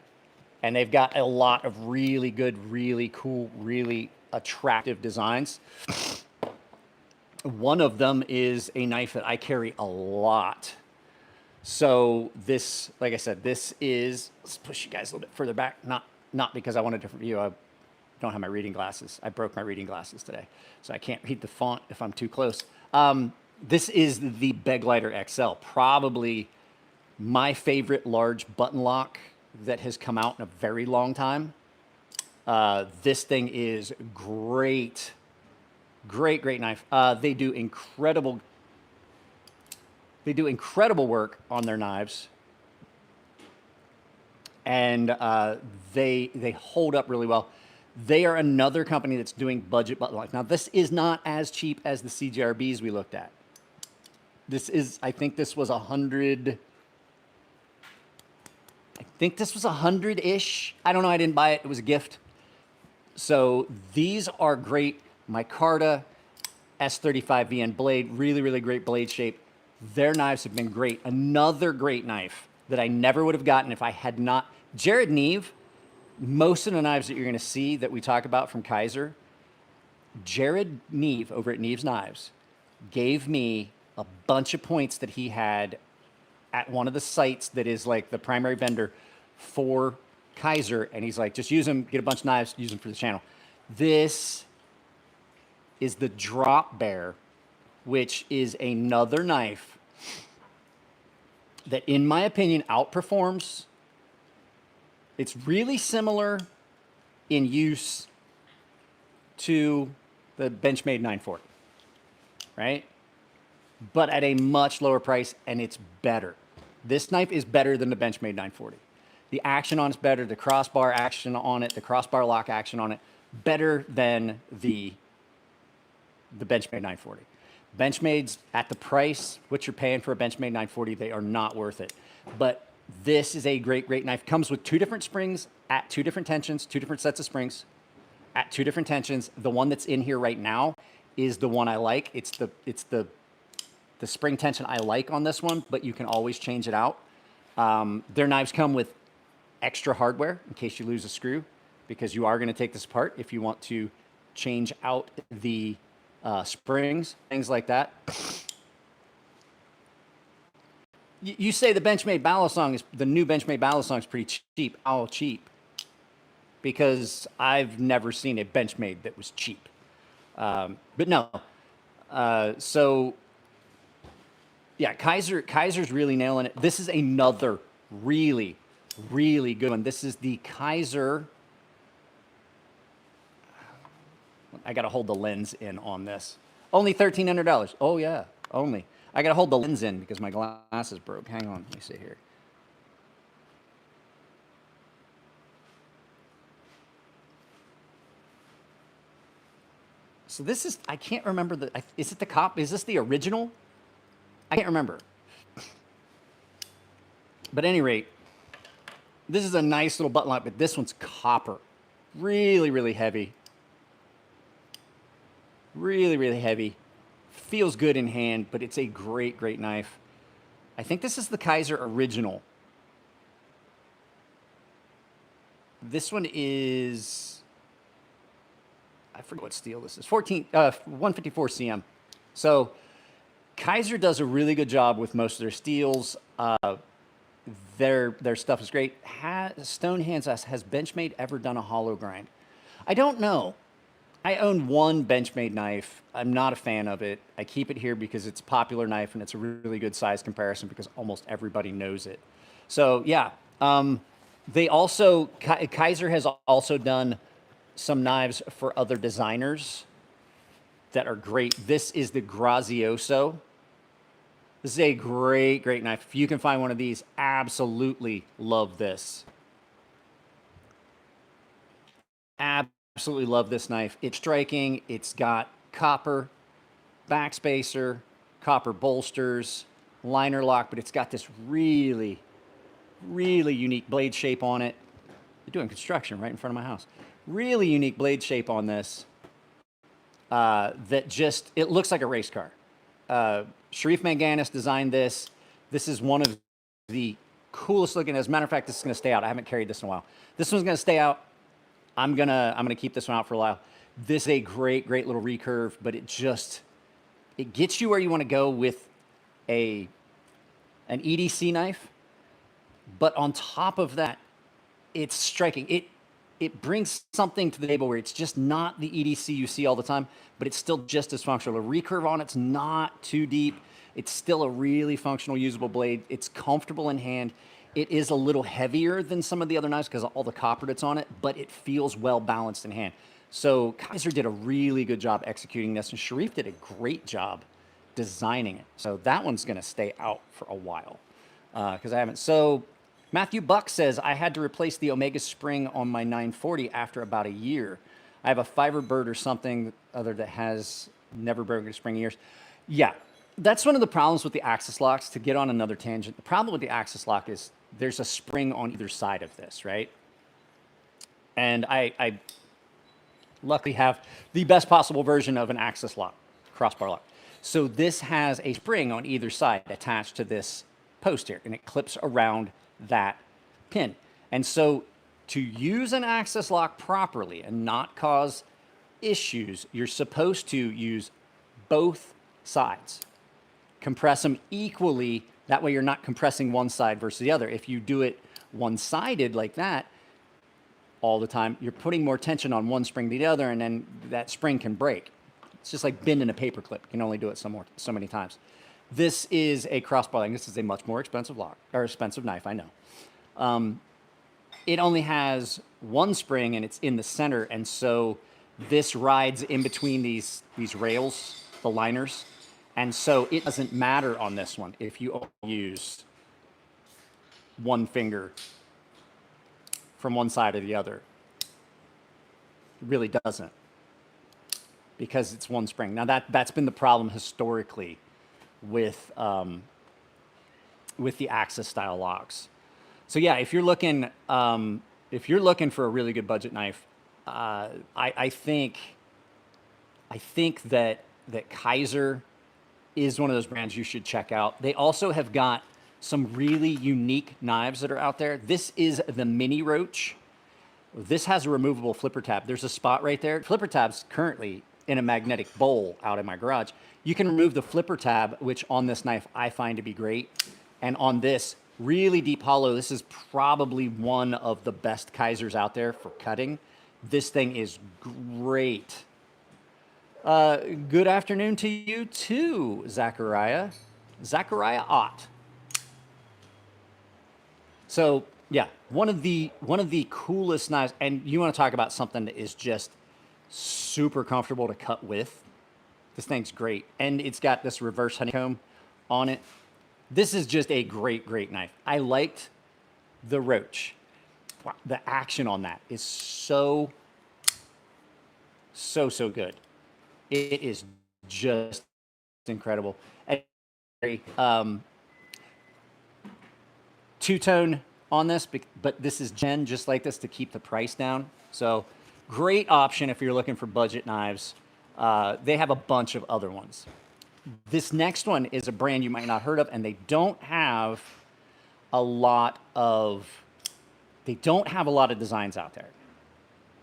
and they've got a lot of really good, really cool, really attractive designs. One of them is a knife that I carry a lot. So this, like I said, this is, let's push you guys a little bit further back, not because I want a different view. don't have my reading glasses. I broke my reading glasses today, so I can't read the font if I'm too close. This is the Beglighter XL, probably my favorite large button lock that has come out in a very long time. This thing is great. Great knife. They do incredible work on their knives. And they hold up really well. They are another company that's doing budget button locks. Now, this is not as cheap as the CJRBs we looked at. This is, I think this was 100. I think this was 100-ish. I don't know. I didn't buy it. It was a gift. So these are great. Micarta S35VN blade, really great blade shape. Their knives have been great. Another great knife that I never would have gotten if I had not. Jared Neve, most of the knives that you're going to see that we talk about from Kizer, Jared Neve over at Neve's Knives gave me a bunch of points that he had at one of the sites that is like the primary vendor for Kizer, and he's like, just use them, get a bunch of knives, use them for the channel. This is the Drop Bear, which is another knife that, in my opinion, outperforms. It's really similar in use to the Benchmade 940, right? But at a much lower price, and it's better. This knife is better than the Benchmade 940. The action on it's better, the crossbar action on it, the crossbar lock action on it, better than the Benchmade 940. Benchmade's at the price, what you're paying for a Benchmade 940, they are not worth it. But this is a great knife. Comes with 2 different springs at 2 different tensions, 2 different sets of springs at 2 different tensions. The one that's in here right now is the one I like. It's the spring tension I like on this one, but you can always change it out. Their knives come with extra hardware in case you lose a screw, because you are going to take this apart if you want to change out the springs, things like that. You say the Benchmade Balisong is, the new Benchmade Balisong is pretty cheap. How cheap? Because I've never seen a Benchmade that was cheap. But no. So yeah, Kizer's really nailing it. This is another really good one. This is the Kizer. I got to hold the lens in on this. Only $1,300. Oh yeah, only. I got to hold the lens in because my glasses broke. Hang on, let me see here. So this is, I can't remember the, is it the cop? Is this the original? I can't remember. But at any rate, this is a nice little button lock, but this one's copper. Really heavy. Really heavy. Feels good in hand, but it's a great knife. I think this is the Kizer original. This one is, I forget what steel this is. 154 cm. So Kizer does a really good job with most of their steels. Their stuff is great. Stonehands asks, has Benchmade ever done a hollow grind? I don't know. I own one Benchmade knife. I'm not a fan of it. I keep it here because it's a popular knife and it's a really good size comparison because almost everybody knows it. So yeah, they also, Kizer has also done some knives for other designers that are great. This is the Grazioso. This is a great knife. If you can find one of these, absolutely love this. Absolutely love this knife. It's striking. It's got copper backspacer, copper bolsters, liner lock, but it's got this really unique blade shape on it. They're doing construction right in front of my house. Really unique blade shape on this that just, it looks like a race car. Sharif Manganis designed this. This is one of the coolest looking. As a matter of fact, this is going to stay out. I haven't carried this in a while. This one's going to stay out. I'm gonna keep this one out for a while. This is a great little recurve, but it gets you where you want to go with an EDC knife. But on top of that, it's striking. it brings something to the table where it's just not the EDC you see all the time, but it's still just as functional. The recurve on it's not too deep. It's still a really functional, usable blade. It's comfortable in hand. It is a little heavier than some of the other knives because of all the copper that's on it, but it feels well balanced in hand. So Kizer did a really good job executing this, and Sheath did a great job designing it. So that one's going to stay out for a while because I haven't. So Matthew Buck says, I had to replace the Omega spring on my 940 after about a year. I have a Fiberbird or something other that has never broken a spring in years. Yeah, that's one of the problems with the axis locks. To get on another tangent, the problem with the axis lock is there's a spring on either side of this, right? And I luckily have the best possible version of an axis lock, crossbar lock. So this has a spring on either side attached to this post here, and it clips around that pin. And so to use an axis lock properly and not cause issues, you're supposed to use both sides. Compress them equally. That way you're not compressing one side versus the other. If you do it one-sided like that all the time, you're putting more tension on one spring than the other, and then that spring can break. It's just like bending a paper clip. You can only do it so many times. This is a crossbar lock. This is a much more expensive lock, or expensive knife, I know. It only has one spring, and it's in the center, and so this rides in between these rails, the liners, and so it doesn't matter on this one if you only use one finger from one side or the other. It really doesn't, because it's one spring. Now that's been the problem historically with the axis style locks. So yeah, if you're looking for a really good budget knife, I think that Kizer is one of those brands you should check out. They also have got some really unique knives that are out there. This is the Mini Roach. This has a removable flipper tab. There's a spot right there. Flipper tab's currently in a magnetic bowl out in my garage. You can remove the flipper tab, which on this knife I find to be great. And on this really deep hollow, this is probably one of the best Kizers out there for cutting. This thing is great. Good afternoon to you too, Zachariah Ott. So yeah, one of the coolest knives, and you want to talk about something that is just super comfortable to cut with. This thing's great, and it's got this reverse honeycomb on it. This is just a great knife. I liked the Roach. Wow, the action on that is so good. It is just incredible. Two-tone on this, but this is Gen, just like this, to keep the price down. So great option if you're looking for budget knives. They have a bunch of other ones. This next one is a brand you might not heard of, and they don't have a lot of designs out there.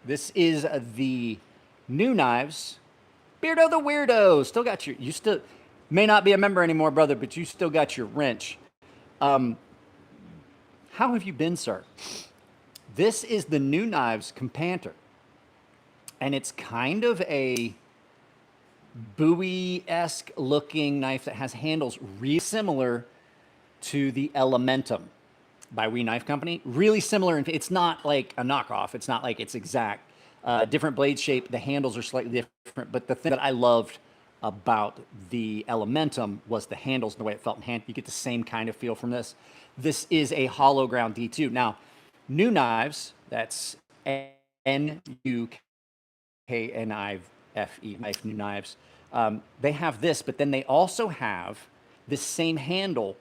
This is the New Knives. Beardo the Weirdo. Still got you still may not be a member anymore, brother, but you still got your wrench. How have you been, sir? This is the New Knives Companter, and it's kind of a Bowie-esque looking knife that has handles really similar to the Elementum by We Knife Company. Really similar. It's not like a knockoff. It's not like it's exact. Different blade shape. The handles are slightly different. But the thing that I loved about the Elementum was the handles and the way it felt in hand. You get the same kind of feel from this. This is a hollow ground D2. Now, New Knives, that's N-U-K-N-I-F-E, Knife, New Knives. They have this, but then they also have this same handle,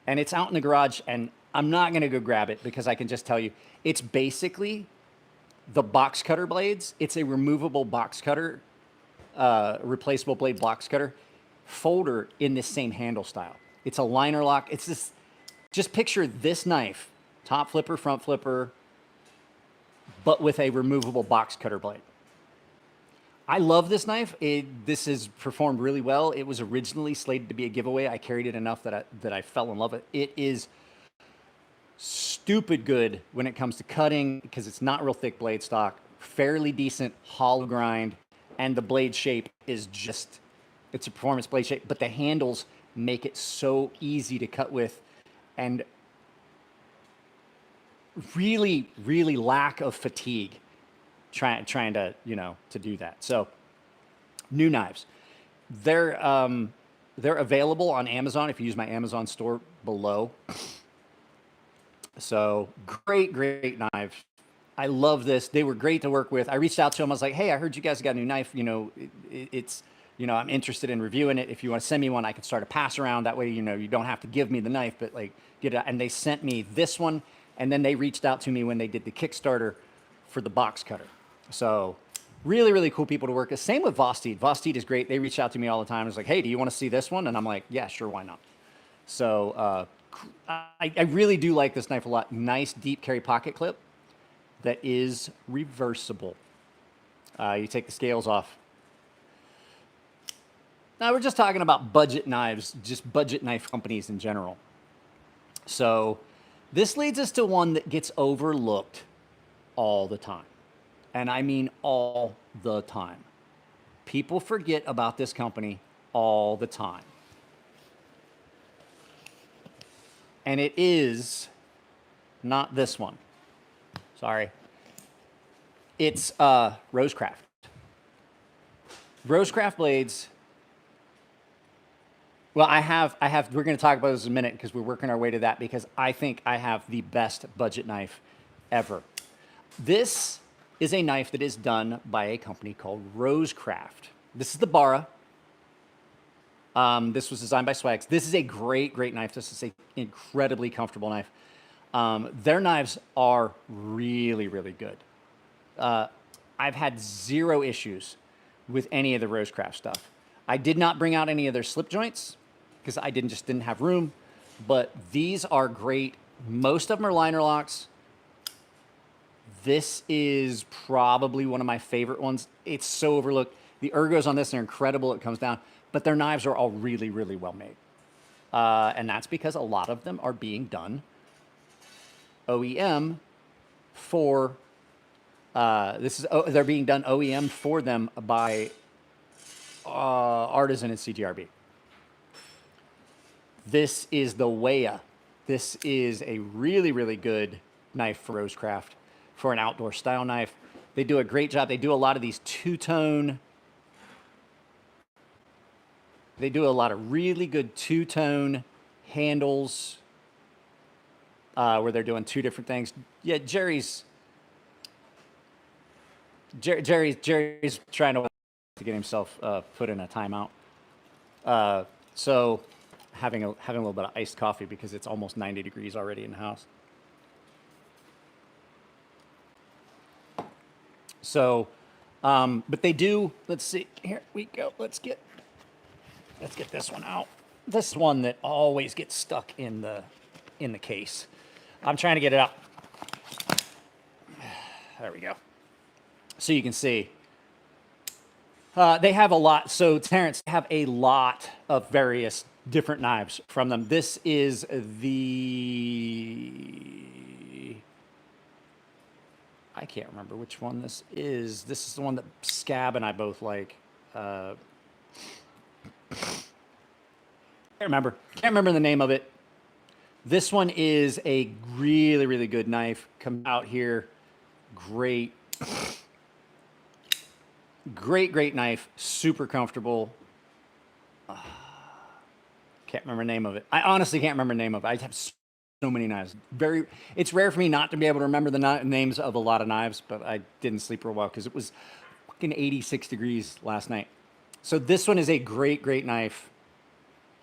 and it's out in the garage, and I'm not going to go grab it because I can just tell you, it's basically the box cutter blades. It's a removable box cutter, replaceable blade box cutter folder in this same handle style. It's a liner lock. It's this, just picture this knife, top flipper, front flipper, but with a removable box cutter blade. I love this knife. This has performed really well. It was originally slated to be a giveaway. I carried it enough that I fell in love with it. It is stupid good when it comes to cutting because it's not real thick blade stock, fairly decent hollow grind, and the blade shape is just, it's a performance blade shape, but the handles make it so easy to cut with, and really, really lack of fatigue trying to, you know, to do that. So new knives. They're available on Amazon if you use my Amazon store below. So great knives. I love this. They were great to work with. I reached out to them. I was like, hey, I heard you guys got a new knife. You know, it's, you know, I'm interested in reviewing it. If you want to send me one, I can start a pass around. That way, you know, you don't have to give me the knife, but like get it. And they sent me this one. And then they reached out to me when they did the Kickstarter for the box cutter. So really, really cool people to work with. Same with Vosteed. Vosteed is great. They reach out to me all the time. It's like, hey, do you want to see this one? And I'm like, yeah, sure, why not? So I really do like this knife a lot. Nice deep carry pocket clip that is reversible. You take the scales off. Now we're just talking about budget knives, just budget knife companies in general. So this leads us to one that gets overlooked all the time. And I mean all the time. People forget about this company all the time. And it is not this one. Sorry. It's Rosecraft. Rosecraft blades. Well, we're going to talk about this in a minute because we're working our way to that, because I think I have the best budget knife ever. This is a knife that is done by a company called Rosecraft. This is the Barra. This was designed by Swags. This is a great knife. This is an incredibly comfortable knife. Their knives are really, really good. I've had zero issues with any of the Rosecraft stuff. I did not bring out any of their slip joints because I just didn't have room, but these are great. Most of them are liner locks. This is probably one of my favorite ones. It's so overlooked. The ergos on this are incredible. It comes down, but their knives are all really, really well made. And that's because a lot of them are being done OEM for, they're being done OEM for them by Artisan and CJRB. This is the Wea. This is a really, really good knife for Rosecraft, for an outdoor style knife. They do a great job. They do a lot of these two-tone. They do a lot of really good two-tone handles where they're doing two different things. Yeah, Jerry's trying to get himself put in a timeout. So having a little bit of iced coffee because it's almost 90 degrees already in the house. So, but they do, let's see, here we go. Let's get this one out. This is one that always gets stuck in the case. I'm trying to get it out. There we go. So you can see, they have a lot. So Terrence have a lot of various different knives from them. This is I can't remember which one this is. This is the one that Scab and I both like. Can't remember the name of it. This one is a really, really good knife. Come out here. Great knife. Super comfortable. Can't remember the name of it. I honestly can't remember the name of it. I have so many knives. It's rare for me not to be able to remember the names of a lot of knives, but I didn't sleep for a while because it was fucking 86 degrees last night. So this one is a great knife.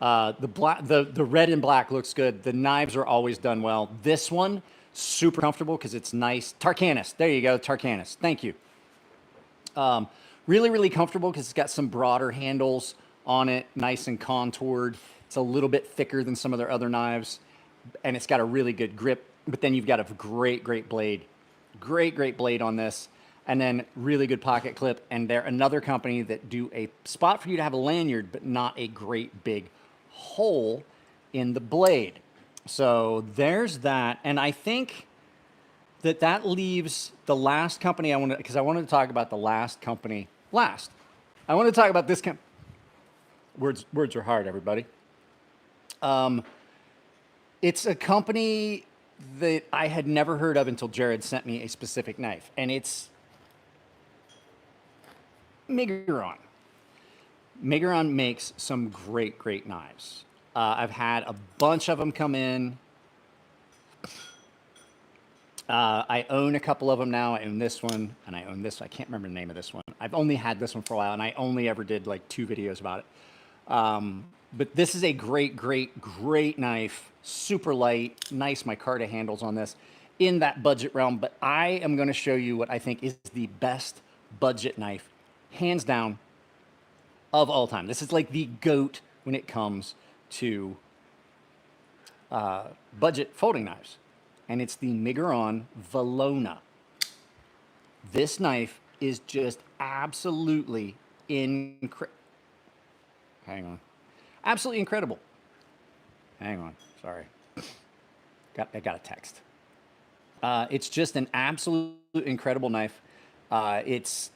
The red and black looks good. The knives are always done well. This one, super comfortable because it's nice. Tarkanis. There you go, Tarkanis. Thank you. Really, really comfortable because it's got some broader handles on it, nice and contoured. It's a little bit thicker than some of their other knives, and it's got a really good grip. But then you've got a great blade. Great blade on this. And then really good pocket clip. And they're another company that do a spot for you to have a lanyard, but not a great big hole in the blade. So there's that. And I think that leaves the last company I want to, because I wanted to talk about the last company last. I want to talk about this words are hard, everybody. It's a company that I had never heard of until Jared sent me a specific knife, and it's Migon. Migon makes some great knives. I've had a bunch of them come in. I own a couple of them now. I own this one, and I own this one. I can't remember the name of this one. I've only had this one for a while, and I only ever did like 2 videos about it. But this is a great knife. Super light, nice micarta handles on this, in that budget realm. But I am going to show you what I think is the best budget knife, hands down, of all time. This is like the GOAT when it comes to budget folding knives. And it's the Migon Valona. This knife is just absolutely incredible. Hang on. Absolutely incredible. Hang on. Sorry. I got a text. It's just an absolute incredible knife. This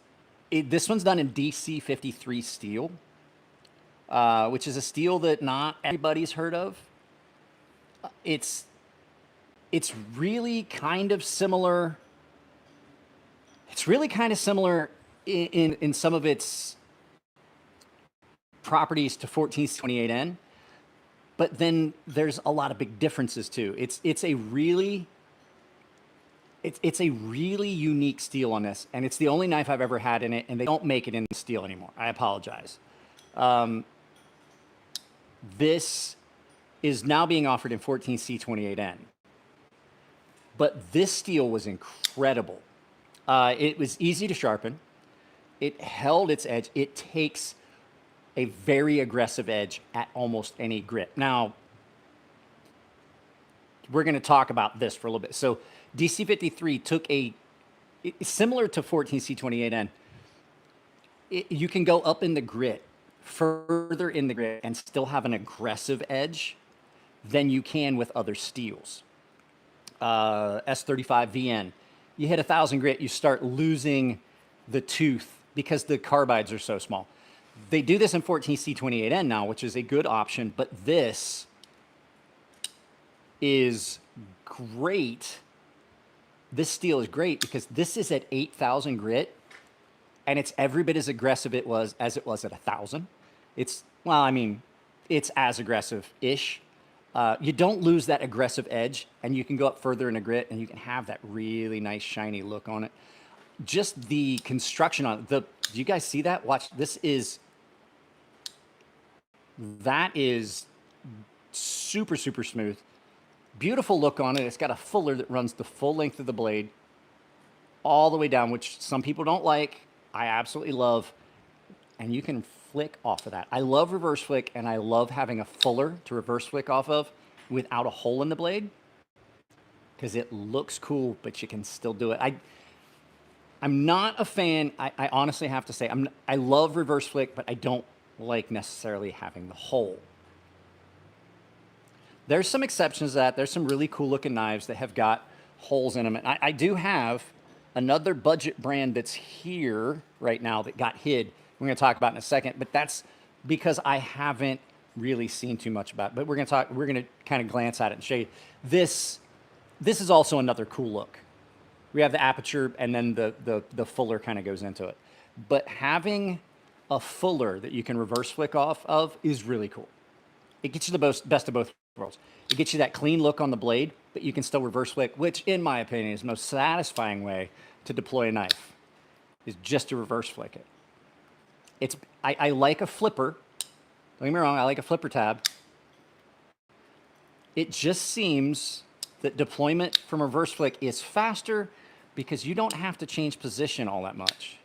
one's done in DC 53 steel, which is a steel that not everybody's heard of. It's really kind of similar. It's really kind of similar in some of its properties to 1428N, but then there's a lot of big differences too. It's a really unique steel on this, and it's the only knife I've ever had in it, and they don't make it in steel anymore. I apologize. This is now being offered in 14C28N. But this steel was incredible. It was easy to sharpen. It held its edge. It takes a very aggressive edge at almost any grit. Now, we're going to talk about this for a little bit. So DC53 took similar to 14C28N, you can go up in the grit, further in the grit, and still have an aggressive edge than you can with other steels. S35 VN, you hit 1,000 grit, you start losing the tooth because the carbides are so small. They do this in 14C28N now, which is a good option, but this is great. This steel is great because this is at 8,000 grit, and it's every bit as aggressive as it was at 1,000. It's, well, I mean, it's as aggressive-ish. You don't lose that aggressive edge, and you can go up further in a grit, and you can have that really nice shiny look on it. Just the construction on it. Do you guys see that? Watch. That is super, super smooth. Beautiful look on it. It's got a fuller that runs the full length of the blade all the way down, which some people don't like. I absolutely love. And you can flick off of that. I love reverse flick, and I love having a fuller to reverse flick off of without a hole in the blade because it looks cool, but you can still do it. I'm not a fan. I honestly have to say, I love reverse flick, but I don't like necessarily having the hole. There's some exceptions to that. There's some really cool looking knives that have got holes in them. And I do have another budget brand that's here right now that got hid. We're going to talk about in a second, but that's because I haven't really seen too much about it. But we're going to kind of glance at it and show you. This is also another cool look. We have the aperture, and then the fuller kind of goes into it. But having a fuller that you can reverse flick off of is really cool. It gets you the best of both worlds. It gets you that clean look on the blade, but you can still reverse flick, which in my opinion is the most satisfying way to deploy a knife, is just to reverse flick it. I like a flipper. Don't get me wrong, I like a flipper tab. It just seems that deployment from reverse flick is faster because you don't have to change position all that much.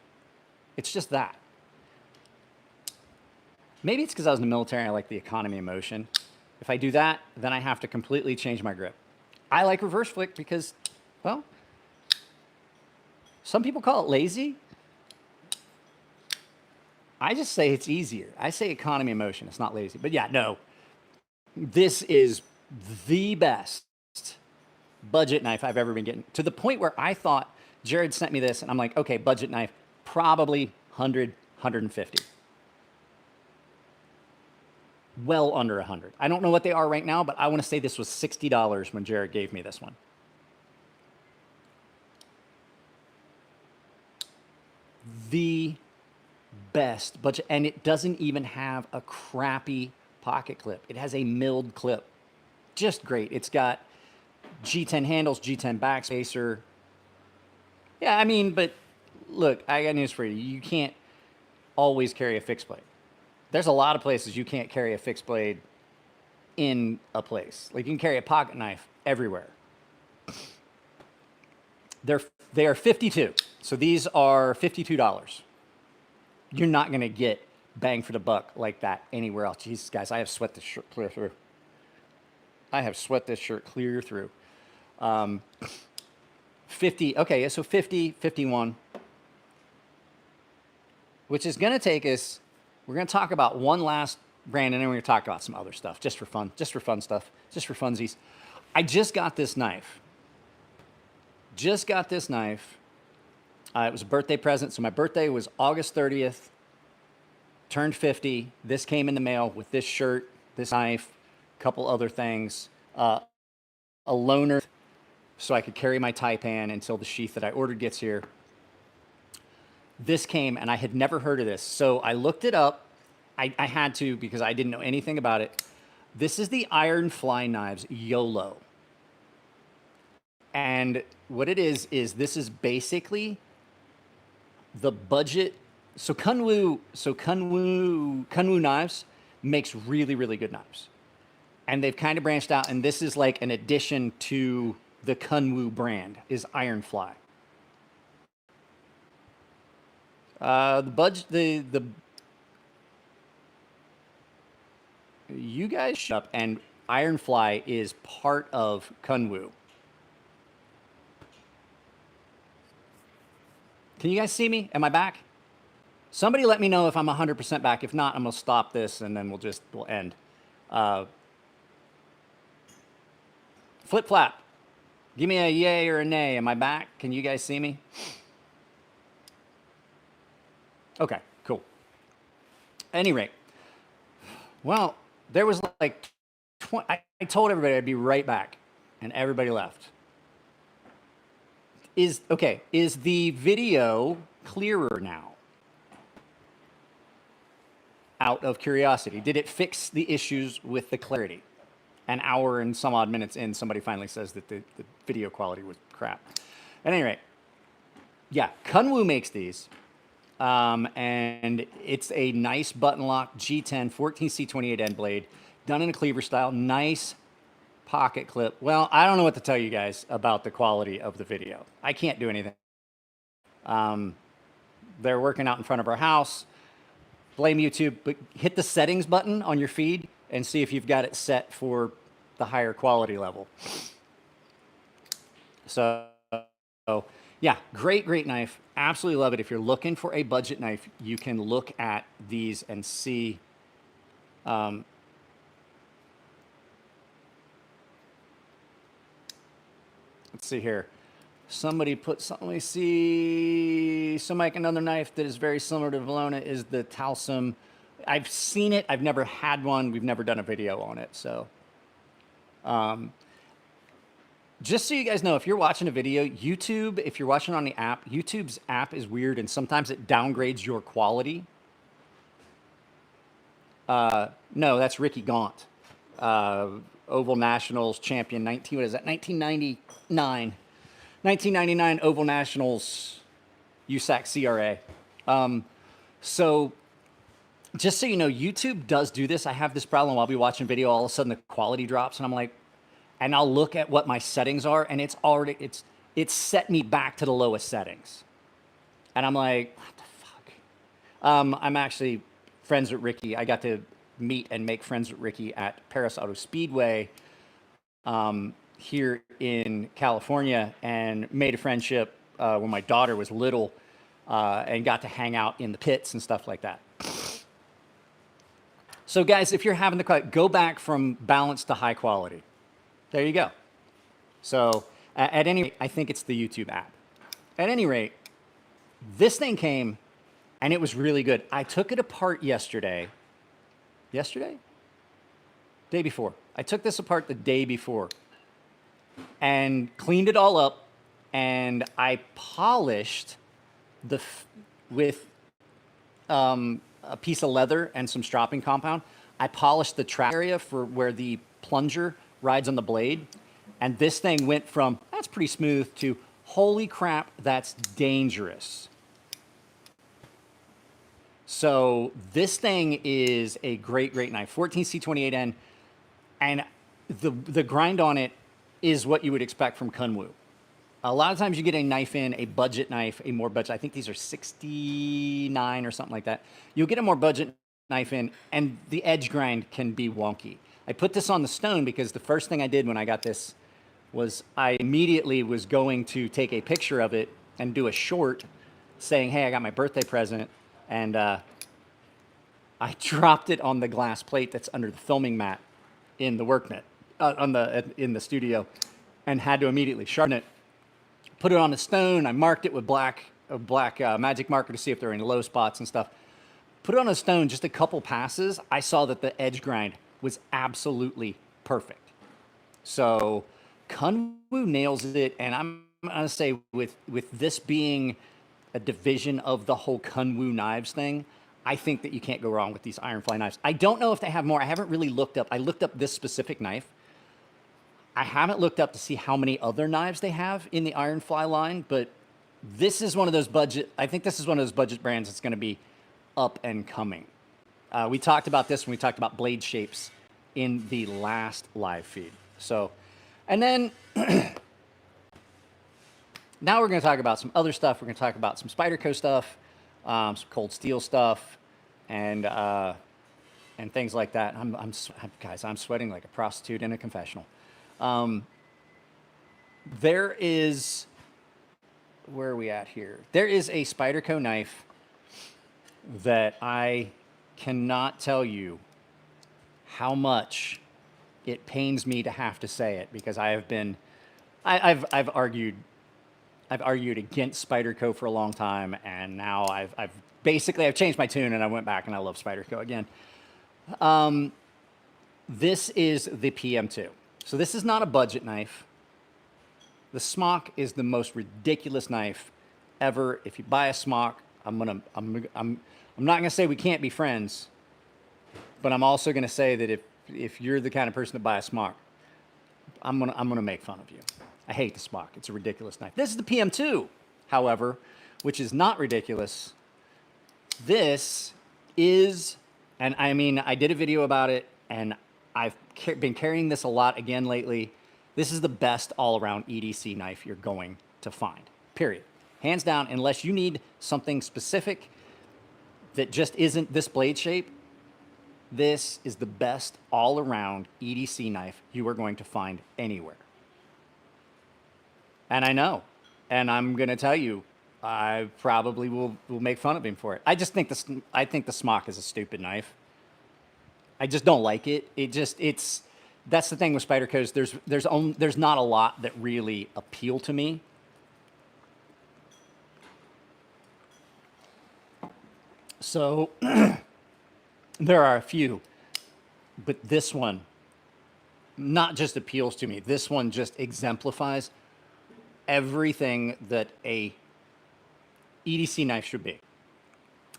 It's just that. Maybe it's because I was in the military and I like the economy of motion. If I do that, then I have to completely change my grip. I like reverse flick because, well, some people call it lazy. I just say it's easier. I say economy of motion. It's not lazy. But yeah, no. This is the best budget knife I've ever been getting, to the point where I thought Jared sent me this and I'm like, okay, budget knife, probably 100, 150. Well under 100. I don't know what they are right now, but I want to say this was $60 when Jared gave me this one. The best budget, and it doesn't even have a crappy pocket clip. It has a milled clip. Just great. It's got G10 handles, G10 backspacer. Yeah, I mean, but look, I got news for you. You can't always carry a fixed blade. There's a lot of places you can't carry a fixed blade in a place. Like you can carry a pocket knife everywhere. They are 52. So these are $52. You're not going to get bang for the buck like that anywhere else. Jesus, guys, I have sweat this shirt clear through. I have sweat this shirt clear through. 50, okay, so 50, 51, which is going to take us, we're going to talk about one last brand, and then we're going to talk about some other stuff, just for fun stuff, just for funsies. I just got this knife. It was a birthday present. So my birthday was August 30th, turned 50. This came in the mail with this shirt, this knife, a couple other things, a loaner so I could carry my taipan until the sheath that I ordered gets here. This came, and I had never heard of this. So I looked it up. I had to because I didn't know anything about it. This is the Iron Fly Knives YOLO. And what it is this is basically the budget. So Kunwu Knives makes really, really good knives. And they've kind of branched out, and this is like an addition to the Kunwu brand, is Iron Fly. You guys shut up, and Iron Fly is part of Kunwu. Can you guys see me? Am I back? Somebody let me know if I'm 100% back. If not, I'm going to stop this and then we'll end. Flip flap. Give me a yay or a nay. Am I back? Can you guys see me? Okay, cool. At any rate, well, there was like, I told everybody I'd be right back, and everybody left. Is the video clearer now? Out of curiosity, did it fix the issues with the clarity? An hour and some odd minutes in, somebody finally says that the video quality was crap. At any rate, yeah, Kunwu makes these. And it's a nice button lock G10 14C28 end blade, done in a cleaver style, nice pocket clip. Well, I don't know what to tell you guys about the quality of the video. I can't do anything. They're working out in front of our house. Blame YouTube, but hit the settings button on your feed and see if you've got it set for the higher quality level. So yeah, great knife. Absolutely love it. If you're looking for a budget knife, you can look at these and see. Let's see here. Somebody put something. Let me see. So, Mike, another knife that is very similar to Valona is the Talsum. I've seen it. I've never had one. We've never done a video on it. So, just so you guys know, if you're watching a video, YouTube, if you're watching on the app, YouTube's app is weird, and sometimes it downgrades your quality. No, that's Ricky Gaunt. Oval Nationals champion, 1999. 1999 Oval Nationals USAC CRA. So just so you know, YouTube does do this. I have this problem. I'll be watching video, all of a sudden the quality drops, and I'm like, and I'll look at what my settings are, and it's set me back to the lowest settings. And I'm like, what the fuck? I'm actually friends with Ricky. I got to meet and make friends with Ricky at Paris Auto Speedway here in California, and made a friendship when my daughter was little, and got to hang out in the pits and stuff like that. So guys, if you're having the, go back from balance to high quality. There you go. So at any rate, I think it's the YouTube app. At any rate, this thing came and it was really good. I took it apart yesterday. Yesterday? Day before. I took this apart the day before and cleaned it all up, and I polished with a piece of leather and some stropping compound. I polished the track area for where the plunger rides on the blade, and this thing went from that's pretty smooth to holy crap, that's dangerous. So this thing is a great, great knife. 14C28N, and the grind on it is what you would expect from Kunwu. A lot of times you get a knife in, a budget knife, a more budget, I think these are 69 or something like that. You'll get a more budget knife in, and the edge grind can be wonky. I put this on the stone because the first thing I did when I got this was I immediately was going to take a picture of it and do a short saying, hey, I got my birthday present. And I dropped it on the glass plate that's under the filming mat in the worknet, in the studio, and had to immediately sharpen it. Put it on the stone. I marked it with a black magic marker to see if there are any low spots and stuff. Put it on a stone, just a couple passes. I saw that the edge grind was absolutely perfect. So Kunwu nails it, and I'm gonna say with this being a division of the whole Kunwu knives thing, I think that you can't go wrong with these Ironfly knives. I don't know if they have more. I haven't really looked up. I looked up this specific knife. I haven't looked up to see how many other knives they have in the Ironfly line, but this is one of those budget, I think this is one of those budget brands that's going to be up and coming. We talked about this when we talked about blade shapes in the last live feed. So, and then now we're going to talk about some other stuff. We're going to talk about some Spyderco stuff, some cold steel stuff, and things like that. Guys, I'm sweating like a prostitute in a confessional. There is, where are we at here? There is a Spyderco knife that I cannot tell you how much it pains me to have to say it, because I've argued against Spyderco for a long time, and now I've changed my tune, and I went back and I love Spyderco again. This is the PM2. So this is not a budget knife. The smock is the most ridiculous knife ever. If you buy a smock, I'm not gonna say we can't be friends, but I'm also gonna say that if you're the kind of person to buy a smock, I'm gonna make fun of you. I hate the smock. It's a ridiculous knife. This is the PM2, however, which is not ridiculous. This is, and I mean, I did a video about it, and I've been carrying this a lot again lately. This is the best all-around EDC knife you're going to find, period. Hands down, unless you need something specific that just isn't this blade shape, this is the best all-around EDC knife you are going to find anywhere. And I know, and I'm going to tell you, I probably will make fun of him for it. I think the smock is a stupid knife. I just don't like it. That's the thing with Spyderco's. There's not a lot that really appeal to me. So there are a few, but this one not just appeals to me. This one just exemplifies everything that a EDC knife should be.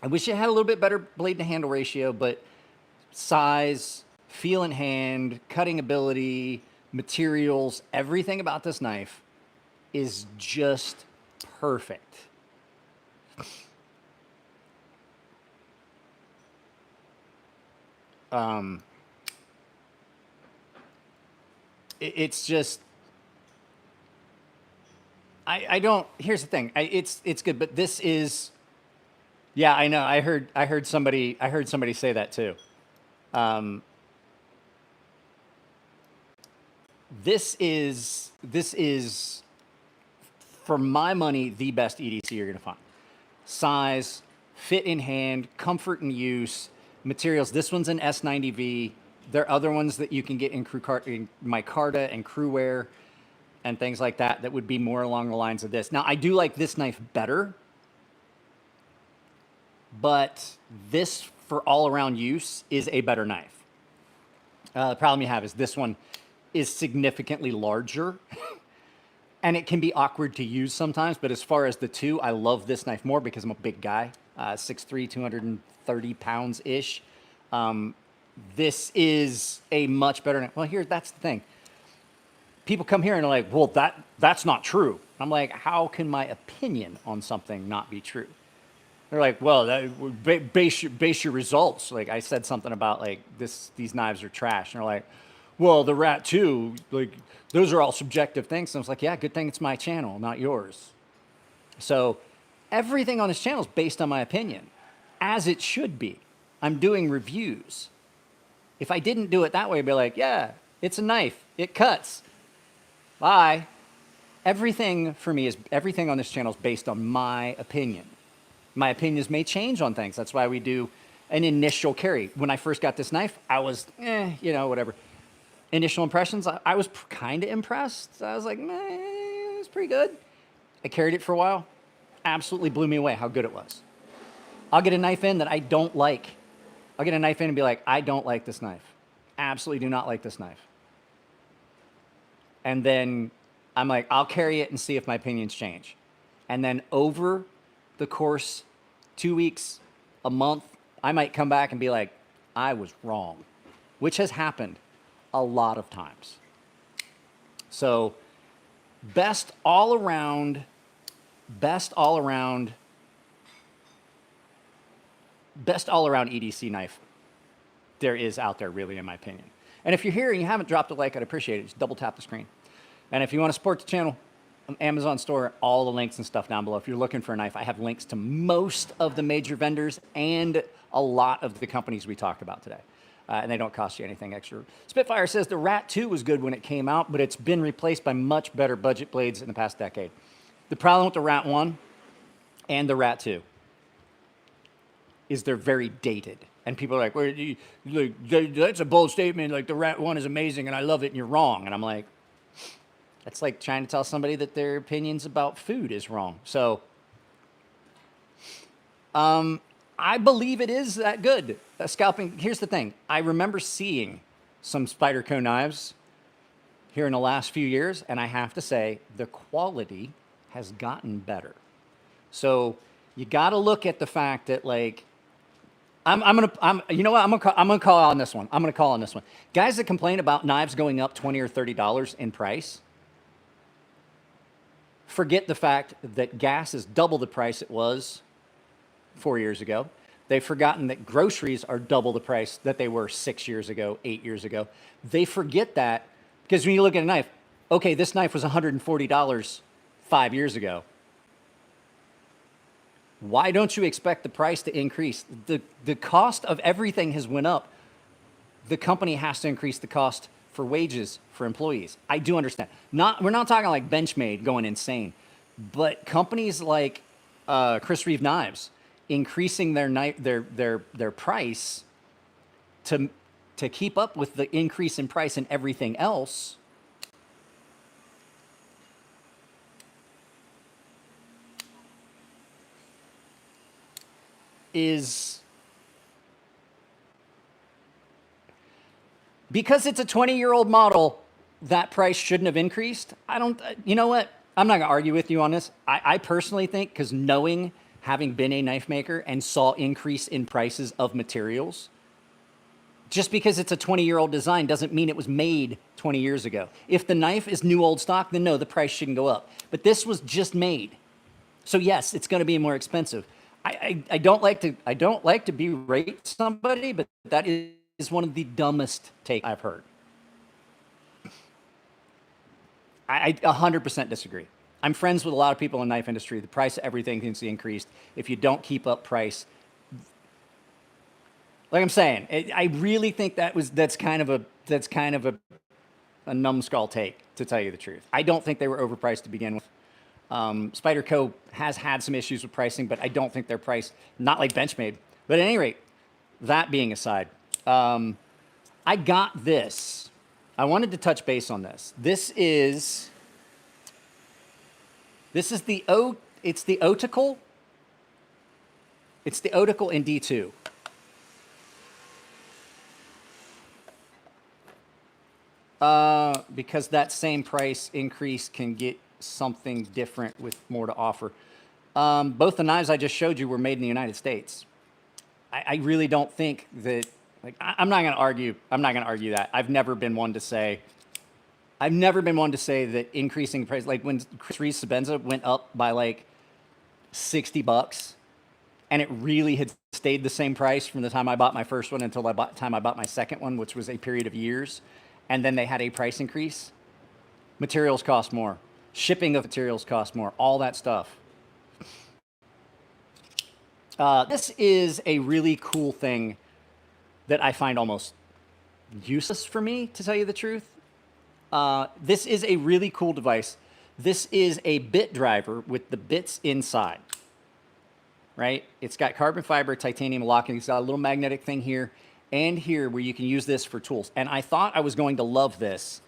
I wish it had a little bit better blade to handle ratio, but size, feel in hand, cutting ability, materials, everything about this knife is just perfect. It's just, I don't, here's the thing, it's good, but this is, yeah, I know, I heard somebody say that too. This is, for my money, the best EDC you're gonna find. Size, fit in hand, comfort in use, materials. This one's an S90V. There are other ones that you can get in micarta and crewware and things like that that would be more along the lines of this. Now, I do like this knife better, but this for all-around use is a better knife. The problem you have is this one is significantly larger and it can be awkward to use sometimes, but as far as the two, I love this knife more because I'm a big guy, 6'3", 230 pounds-ish. This is a much better knife. Well, that's the thing. People come here and are like, well, that's not true. I'm like, how can my opinion on something not be true? They're like, well, base your results. Like I said something about like these knives are trash. And they're like, well, the Rat 2, like those are all subjective things. And I was like, yeah, good thing it's my channel, not yours. So everything on this channel is based on my opinion, as it should be. I'm doing reviews. If I didn't do it that way, I'd be like, yeah, it's a knife. It cuts. Bye. Everything for me everything on this channel is based on my opinion. My opinions may change on things. That's why we do an initial carry. When I first got this knife, I was, whatever. Initial impressions, I was kind of impressed. I was like, it's pretty good. I carried it for a while. Absolutely blew me away how good it was. I'll get a knife in that I don't like. I'll get a knife in and be like, I don't like this knife. Absolutely do not like this knife. And then I'm like, I'll carry it and see if my opinions change. And then over the course, 2 weeks, a month, I might come back and be like, I was wrong, which has happened a lot of times. So best all around EDC knife there is out there, really, in my opinion. And if you're here and you haven't dropped a like, I'd appreciate it. Just double tap the screen. And if you want to support the channel, Amazon store, all the links and stuff down below. If you're looking for a knife, I have links to most of the major vendors and a lot of the companies we talked about today. And they don't cost you anything extra. Spitfire says the Rat 2 was good when it came out, but it's been replaced by much better budget blades in the past decade. The problem with the Rat 1 and the Rat 2 is they're very dated. And people are like, well, that's a bold statement. Like, the Rat 1 is amazing and I love it, and you're wrong. And I'm like, that's like trying to tell somebody that their opinions about food is wrong. So I believe it is that good. Scalping, here's the thing. I remember seeing some Spyderco knives here in the last few years, and I have to say the quality has gotten better. So you got to look at the fact that, like, you know what? I'm gonna call on this one. I'm gonna call on this one. Guys that complain about knives going up $20 or $30 in price, forget the fact that gas is double the price it was 4 years ago. They've forgotten that groceries are double the price that they were 6 years ago, 8 years ago. They forget that because when you look at a knife, okay, this knife was $140 5 years ago. Why don't you expect the price to increase? The cost of everything has went up. The company has to increase the cost for wages for employees. I do understand. We're not talking like Benchmade going insane, but companies like Chris Reeve Knives increasing their price to keep up with the increase in price and everything else is because it's a 20-year-old model, that price shouldn't have increased. You know what? I'm not gonna argue with you on this. I personally think, because having been a knife maker and saw increase in prices of materials, just because it's a 20-year-old design doesn't mean it was made 20 years ago. If the knife is new old stock, then no, the price shouldn't go up. But this was just made. So yes, it's gonna be more expensive. I don't like to berate somebody, but that is one of the dumbest takes I've heard. I 100% disagree. I'm friends with a lot of people in the knife industry. The price of everything needs to be increased. If you don't keep up price, like I'm saying, I really think that's kind of a numbskull take, to tell you the truth. I don't think they were overpriced to begin with. Spyderco has had some issues with pricing, but I don't think they're priced, not like Benchmade. But at any rate, that being aside, I got this. I wanted to touch base on this. This is the it's the Otical. It's the Otical in D2. Because that same price increase can get something different with more to offer. Both the knives I just showed you were made in the United States. I really don't think that, like, I'm not going to argue. I'm not going to argue that. I've never been one to say that increasing price, like when Reese Sabenza went up by like $60, and it really had stayed the same price from the time I bought my first one until the time I bought my second one, which was a period of years. And then they had a price increase. Materials cost more. Shipping of materials cost more. All that stuff. This is a really cool thing that I find almost useless for me, to tell you the truth. This is a really cool device. This is a bit driver with the bits inside, right? It's got carbon fiber, titanium locking. It's got a little magnetic thing here and here where you can use this for tools. And I thought I was going to love this,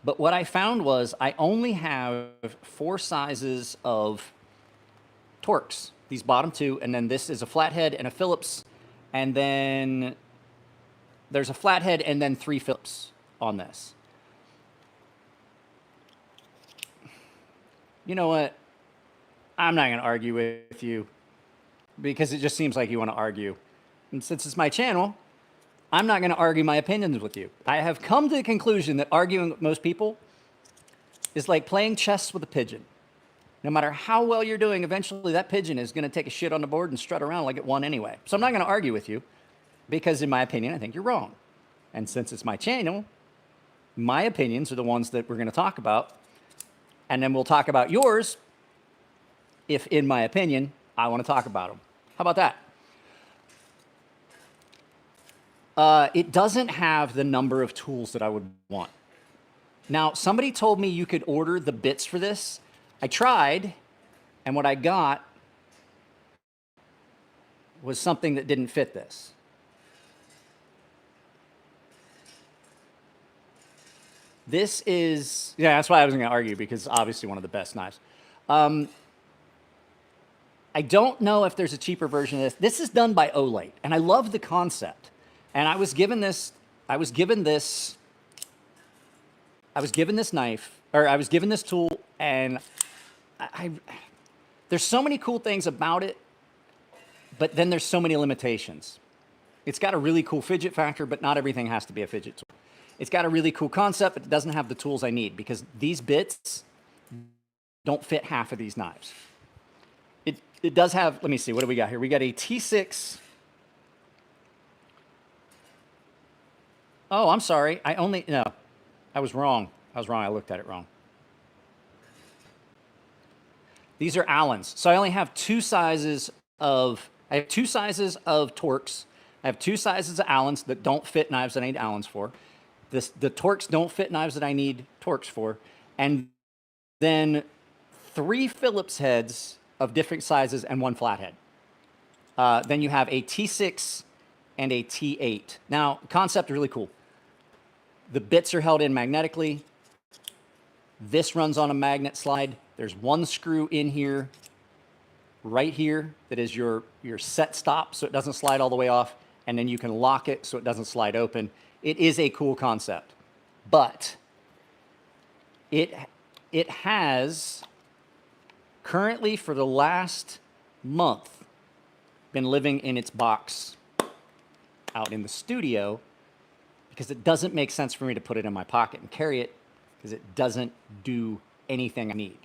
but what I found was I only have 4 sizes of Torx, these bottom 2, and then this is a flathead and a Phillips, and then there's a flathead and then 3 Phillips on this. You know what? I'm not going to argue with you because it just seems like you want to argue. And since it's my channel, I'm not going to argue my opinions with you. I have come to the conclusion that arguing with most people is like playing chess with a pigeon. No matter how well you're doing, eventually that pigeon is going to take a shit on the board and strut around like it won anyway. So I'm not going to argue with you because, in my opinion, I think you're wrong. And since it's my channel, my opinions are the ones that we're going to talk about. And then we'll talk about yours if, in my opinion, I want to talk about them. How about that? It doesn't have the number of tools that I would want. Now, somebody told me you could order the bits for this. I tried, and what I got was something that didn't fit this. This is, yeah, that's why I wasn't going to argue, because obviously one of the best knives. I don't know if there's a cheaper version of this. This is done by Olight, and I love the concept. And I was given this knife, or I was given this tool, and there's so many cool things about it, but then there's so many limitations. It's got a really cool fidget factor, but not everything has to be a fidget tool. It's got a really cool concept, but it doesn't have the tools I need, because these bits don't fit half of these knives. It does have, let me see, what do we got here? We got a T6. Oh, I'm sorry. No, I was wrong. I looked at it wrong. These are Allens. So I only have 2 sizes of, I have 2 sizes of Torx. I have 2 sizes of Allens that don't fit knives that I need Allens for. The Torx don't fit knives that I need Torx for. And then 3 Phillips heads of different sizes and 1 flathead. Then you have a T6 and a T8. Now, concept really cool. The bits are held in magnetically. This runs on a magnet slide. There's 1 screw in here, right here, that is your set stop, so it doesn't slide all the way off, and then you can lock it so it doesn't slide open. It is a cool concept, but it has currently, for the last month, been living in its box out in the studio, because it doesn't make sense for me to put it in my pocket and carry it, because it doesn't do anything I need.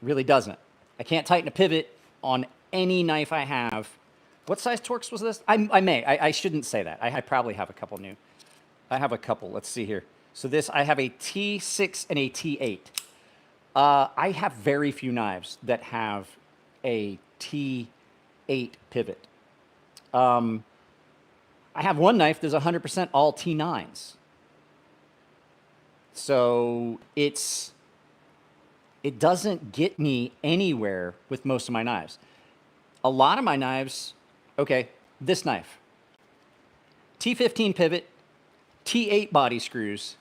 It really doesn't. I can't tighten a pivot on any knife I have. What size Torx was this? I shouldn't say that. I probably have a couple new. I have a couple. Let's see here. So this, I have a T6 and a T8. I have very few knives that have a T8 pivot. I have one knife that's 100% all T9s. So it doesn't get me anywhere with most of my knives. A lot of my knives, okay, this knife. T15 pivot, T8 body screws.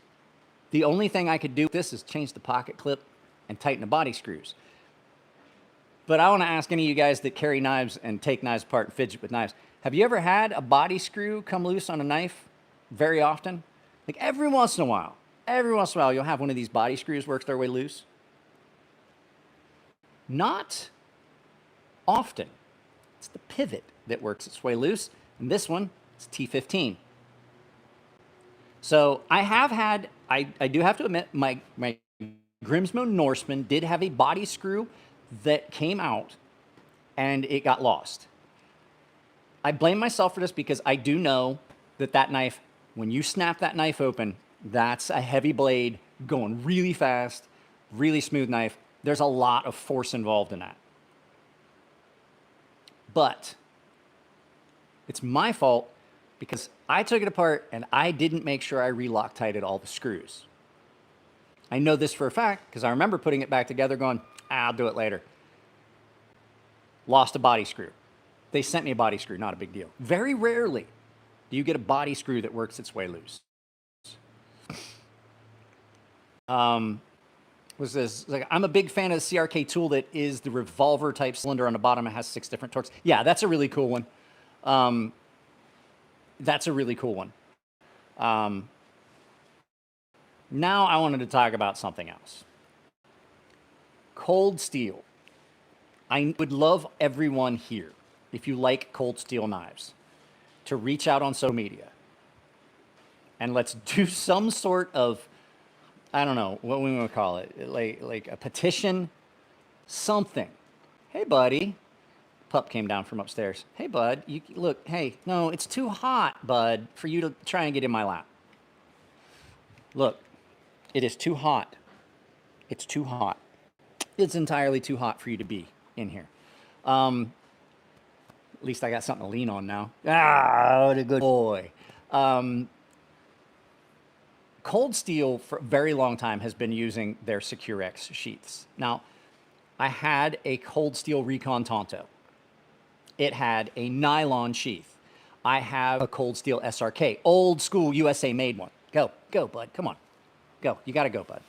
The only thing I could do with this is change the pocket clip and tighten the body screws. But I want to ask any of you guys that carry knives and take knives apart and fidget with knives, have you ever had a body screw come loose on a knife very often? Like every once in a while, you'll have one of these body screws work their way loose. Not often. It's the pivot that works its way loose, and this one is T15. So I have had, I do have to admit, my Grimsmo Norseman did have a body screw that came out and it got lost. I blame myself for this because I do know that that knife, when you snap that knife open, that's a heavy blade going really fast, really smooth knife. There's a lot of force involved in that. But it's my fault because I took it apart and I didn't make sure I re-Loctited all the screws. I know this for a fact because I remember putting it back together going, I'll do it later. Lost a body screw. They sent me a body screw, not a big deal. Very rarely do you get a body screw that works its way loose. Was this like, I'm a big fan of the CRK tool that is the revolver type cylinder on the bottom. It has 6 different torques. Yeah, that's a really cool one. That's a really cool one. Now I wanted to talk about something else. Cold steel. I would love everyone here, if you like cold steel knives, to reach out on social media and let's do some sort of, I don't know what we want to call it, like a petition, something. Hey, buddy. Pup came down from upstairs. Hey, bud. You look. Hey, no, it's too hot, bud, for you to try and get in my lap. Look, it is too hot. It's too hot. It's entirely too hot for you to be in here. At least I got something to lean on now. Ah, what a good boy. Cold Steel for a very long time has been using their SecureX sheaths. Now, I had a Cold Steel Recon Tonto. It had a nylon sheath. I have a Cold Steel SRK, old school USA made one. Go, bud, come on. Go, you gotta go, bud.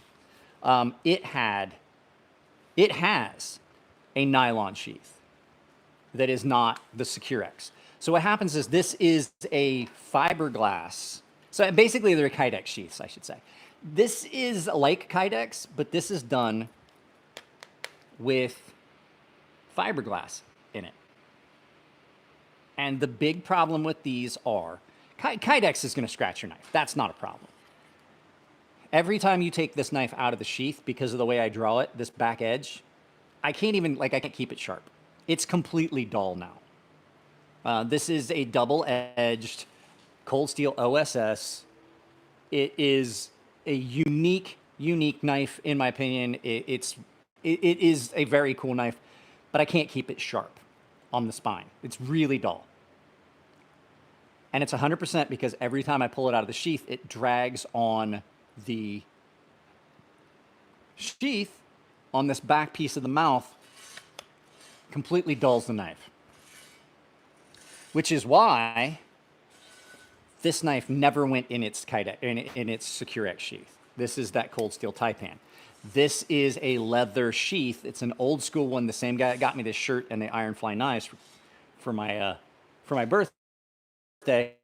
It has a nylon sheath that is not the SecureX. So what happens is this is a fiberglass. So basically they're Kydex sheaths, I should say. This is like Kydex, but this is done with fiberglass in it. And the big problem with these are, Kydex is gonna scratch your knife. That's not a problem. Every time you take this knife out of the sheath, because of the way I draw it, this back edge, I can't keep it sharp. It's completely dull now. This is a double-edged Cold Steel OSS. It is a unique knife, in my opinion. It is a very cool knife, but I can't keep it sharp on the spine. It's really dull. And it's 100% because every time I pull it out of the sheath, it drags on the sheath on this back piece of the mouth, completely dulls the knife. Which is why this knife never went in its SecureX sheath. This is that Cold Steel Taipan. This is a leather sheath. It's an old school one. The same guy that got me this shirt and the Ironfly knives for my birthday.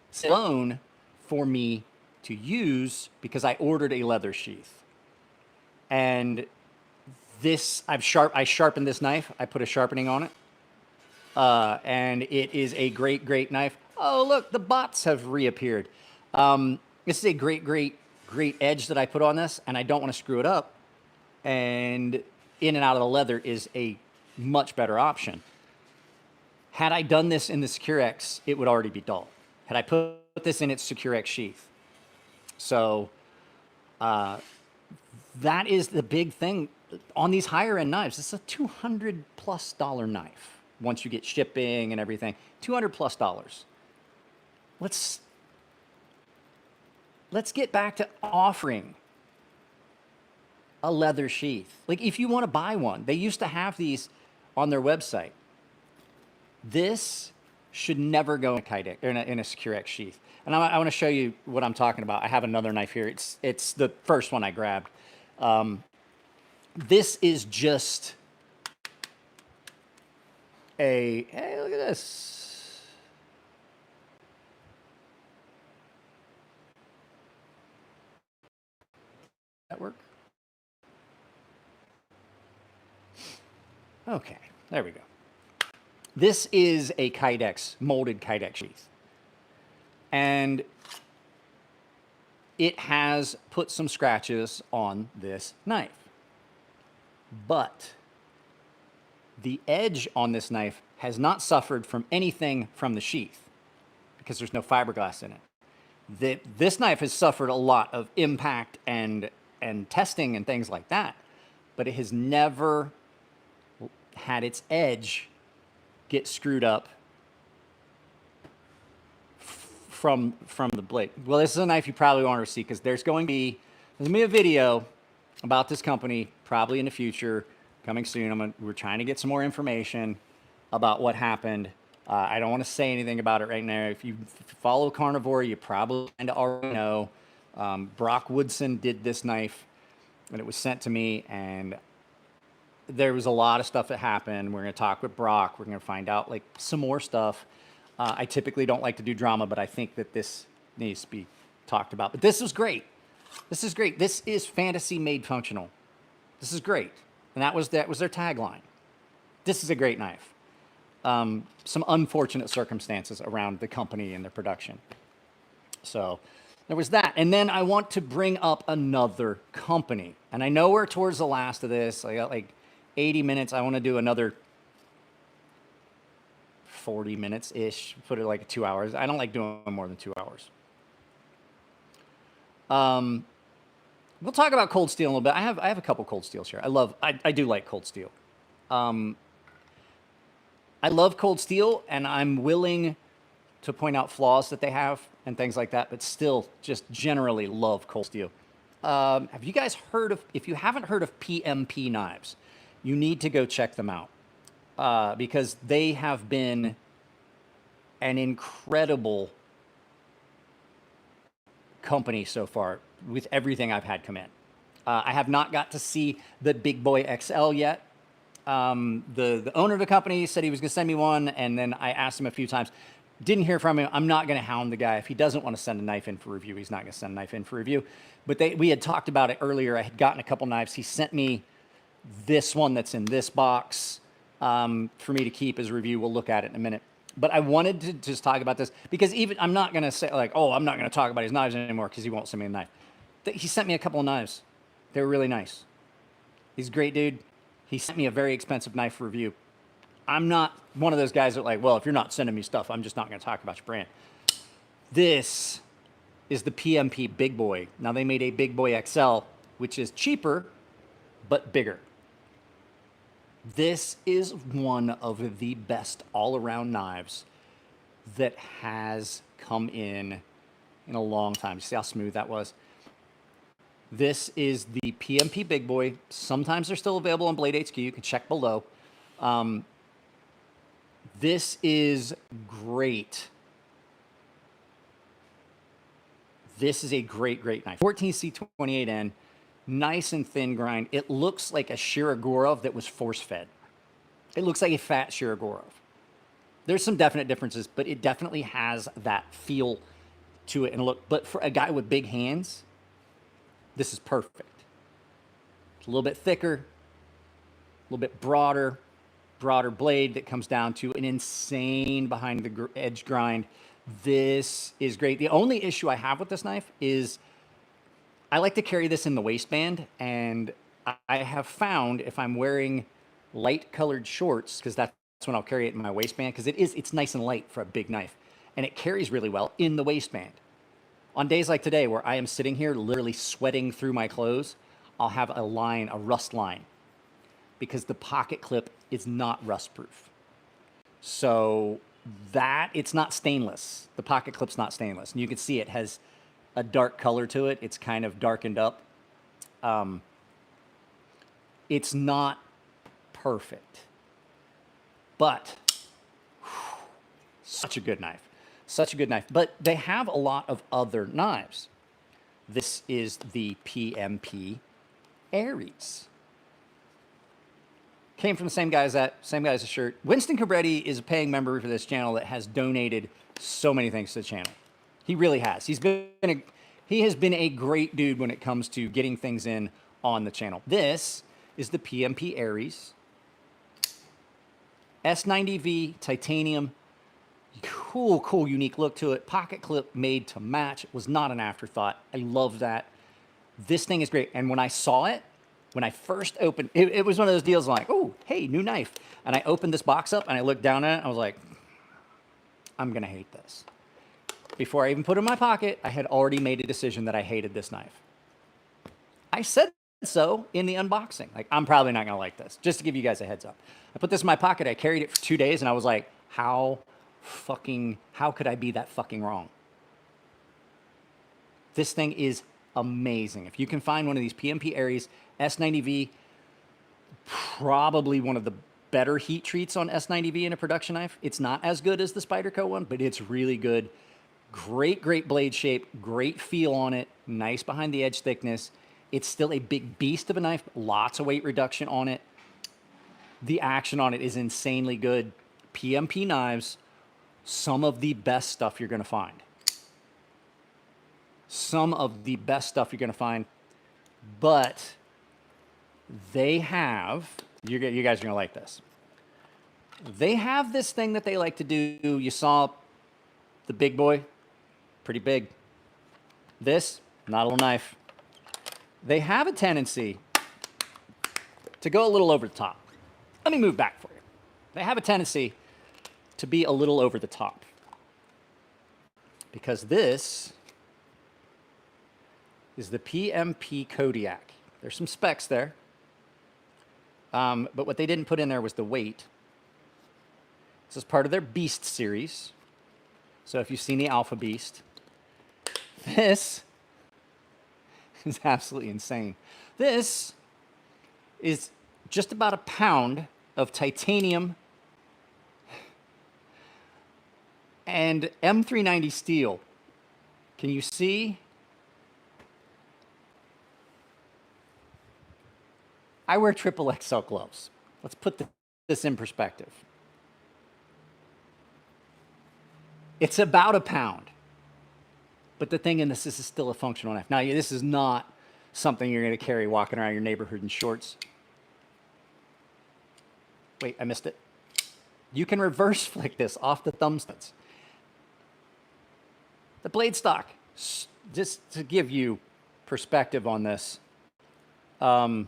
It's loan for me to use because I ordered a leather sheath. And this, I sharpened this knife. I put a sharpening on it. And it is a great knife. Oh, look, the bots have reappeared. This is a great edge that I put on this, and I don't want to screw it up. And in and out of the leather is a much better option. Had I done this in the SecureX, it would already be dull. Had I put this in its SecureX sheath. So that is the big thing on these higher end knives. It's a $200+ knife. Once you get shipping and everything, $200+. Let's get back to offering a leather sheath. Like if you want to buy one, they used to have these on their website. This should never go in a Kydex or in a Secure X sheath. And I want to show you what I'm talking about. I have another knife here. It's the first one I grabbed. This is just hey, look at this. That work? Okay, there we go. This is a Kydex, molded Kydex sheath. And it has put some scratches on this knife. But the edge on this knife has not suffered from anything from the sheath because there's no fiberglass in it. This knife has suffered a lot of impact and testing and things like that, but it has never had its edge get screwed up from the blade. Well, this is a knife you probably want to see because there's going to be a video about this company probably in the future, coming soon. We're trying to get some more information about what happened. I don't want to say anything about it right now. If you follow Carnivore, you probably kind of already know. Brock Woodson did this knife, and it was sent to me, and there was a lot of stuff that happened. We're going to talk with Brock. We're going to find out like some more stuff. I typically don't like to do drama, but I think that this needs to be talked about. But this was great. This is great. This is fantasy made functional. This is great. And that was their tagline. This is a great knife. Some unfortunate circumstances around the company and their production. So there was that. And then I want to bring up another company. And I know we're towards the last of this. I got like 80 minutes. I want to do another 40 minutes-ish. Put it like 2 hours. I don't like doing more than 2 hours. We'll talk about cold steel in a little bit. I have a couple cold steels here. I do like cold steel. I love cold steel, and I'm willing to point out flaws that they have and things like that, but still just generally love cold steel. Have you guys heard of, if you haven't heard of PMP knives, you need to go check them out because they have been an incredible company so far with everything I've had come in. I have not got to see the Big Boy XL yet. The owner of the company said he was going to send me one, and then I asked him a few times. Didn't hear from him. I'm not going to hound the guy. If he doesn't want to send a knife in for review, he's not going to send a knife in for review. But we had talked about it earlier. I had gotten a couple knives. He sent me this one that's in this box for me to keep as a review. We'll look at it in a minute. But I wanted to just talk about this because even I'm not going to say like, oh, I'm not going to talk about his knives anymore because he won't send me a knife. He sent me a couple of knives. They were really nice. He's a great dude. He sent me a very expensive knife for review. I'm not one of those guys that like, well, if you're not sending me stuff, I'm just not going to talk about your brand. This is the PMP Big Boy. Now they made a Big Boy XL, which is cheaper, but bigger. This is one of the best all-around knives that has come in a long time. You see how smooth that was? This is the PMP Big Boy. Sometimes they're still available on Blade HQ. You can check below. This is great. This is a great, great knife. 14C28N, nice and thin grind. It looks like a Shirogorov that was force-fed. It looks like a fat Shirogorov. There's some definite differences, but it definitely has that feel to it and look. But for a guy with big hands, this is perfect. It's a little bit thicker, a little bit broader blade that comes down to an insane behind the edge grind. This is great. The only issue I have with this knife is I like to carry this in the waistband, and I have found if I'm wearing light colored shorts, because that's when I'll carry it in my waistband, because it's nice and light for a big knife, and it carries really well in the waistband. On days like today where I am sitting here literally sweating through my clothes, I'll have a rust line, because the pocket clip is not rust proof. So it's not stainless. The pocket clip's not stainless. And you can see it has a dark color to it. It's kind of darkened up. It's not perfect, but Such a good knife. Such a good knife. But they have a lot of other knives. This is the PMP Aries. Came from the same guy as that, same guy as the shirt. Winston Cabretti is a paying member for this channel that has donated so many things to the channel. He really has. He has been a great dude when it comes to getting things in on the channel. This is the PMP Aries. S90V titanium. Cool, unique look to it. Pocket clip made to match. It was not an afterthought. I love that. This thing is great. And when I saw it, when I first opened, it was one of those deals like, oh, hey, new knife. And I opened this box up and I looked down at it. I was like, I'm going to hate this. Before I even put it in my pocket, I had already made a decision that I hated this knife. I said so in the unboxing. Like, I'm probably not going to like this, just to give you guys a heads up. I put this in my pocket. I carried it for 2 days and I was like, how could I be that fucking wrong? This thing is amazing. If you can find one of these PMP Aries S90V, probably one of the better heat treats on S90V in a production knife. It's not as good as the Spyderco one, but it's really good. Great blade shape, great feel on it, nice behind the edge thickness. It's still a big beast of a knife, lots of weight reduction on it. The action on it is insanely good. PMP knives, some of the best stuff you're going to find. Some of the best stuff you're going to find. But they have, you guys are going to like this. They have this thing that they like to do. You saw the big boy, pretty big. This, not a little knife. They have a tendency to go a little over the top. Let me move back for you. They have a tendency to be a little over the top. Because this is the PMP Kodiak. There's some specs there. But what they didn't put in there was the weight. This is part of their Beast series. So if you've seen the Alpha Beast, this is absolutely insane. This is just about a pound of titanium and M390 steel. Can you see? I wear triple XL gloves. Let's put this in perspective. It's about a pound. But the thing in this is still a functional knife. Now, this is not something you're going to carry walking around your neighborhood in shorts. Wait, I missed it. You can reverse flick this off the thumb studs. The blade stock, just to give you perspective on this, the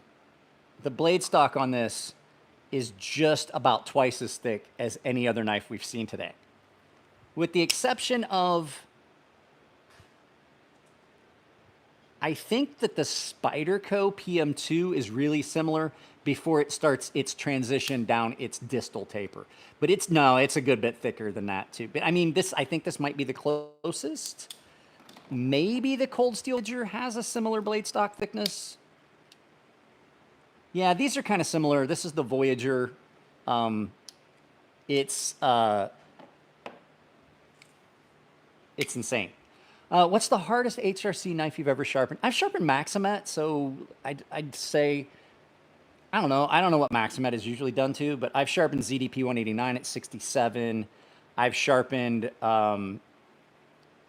blade stock on this is just about twice as thick as any other knife we've seen today. With the exception of, I think that the Spyderco PM2 is really similar before it starts its transition down its distal taper. But it's a good bit thicker than that too. But I mean, I think this might be the closest. Maybe the Cold Steel Voyager has a similar blade stock thickness. Yeah, these are kind of similar. This is the Voyager. It's insane. What's the hardest HRC knife you've ever sharpened? I've sharpened Maximet, so I'd say, I don't know what Maximet is usually done to, but I've sharpened ZDP 189 at 67. I've sharpened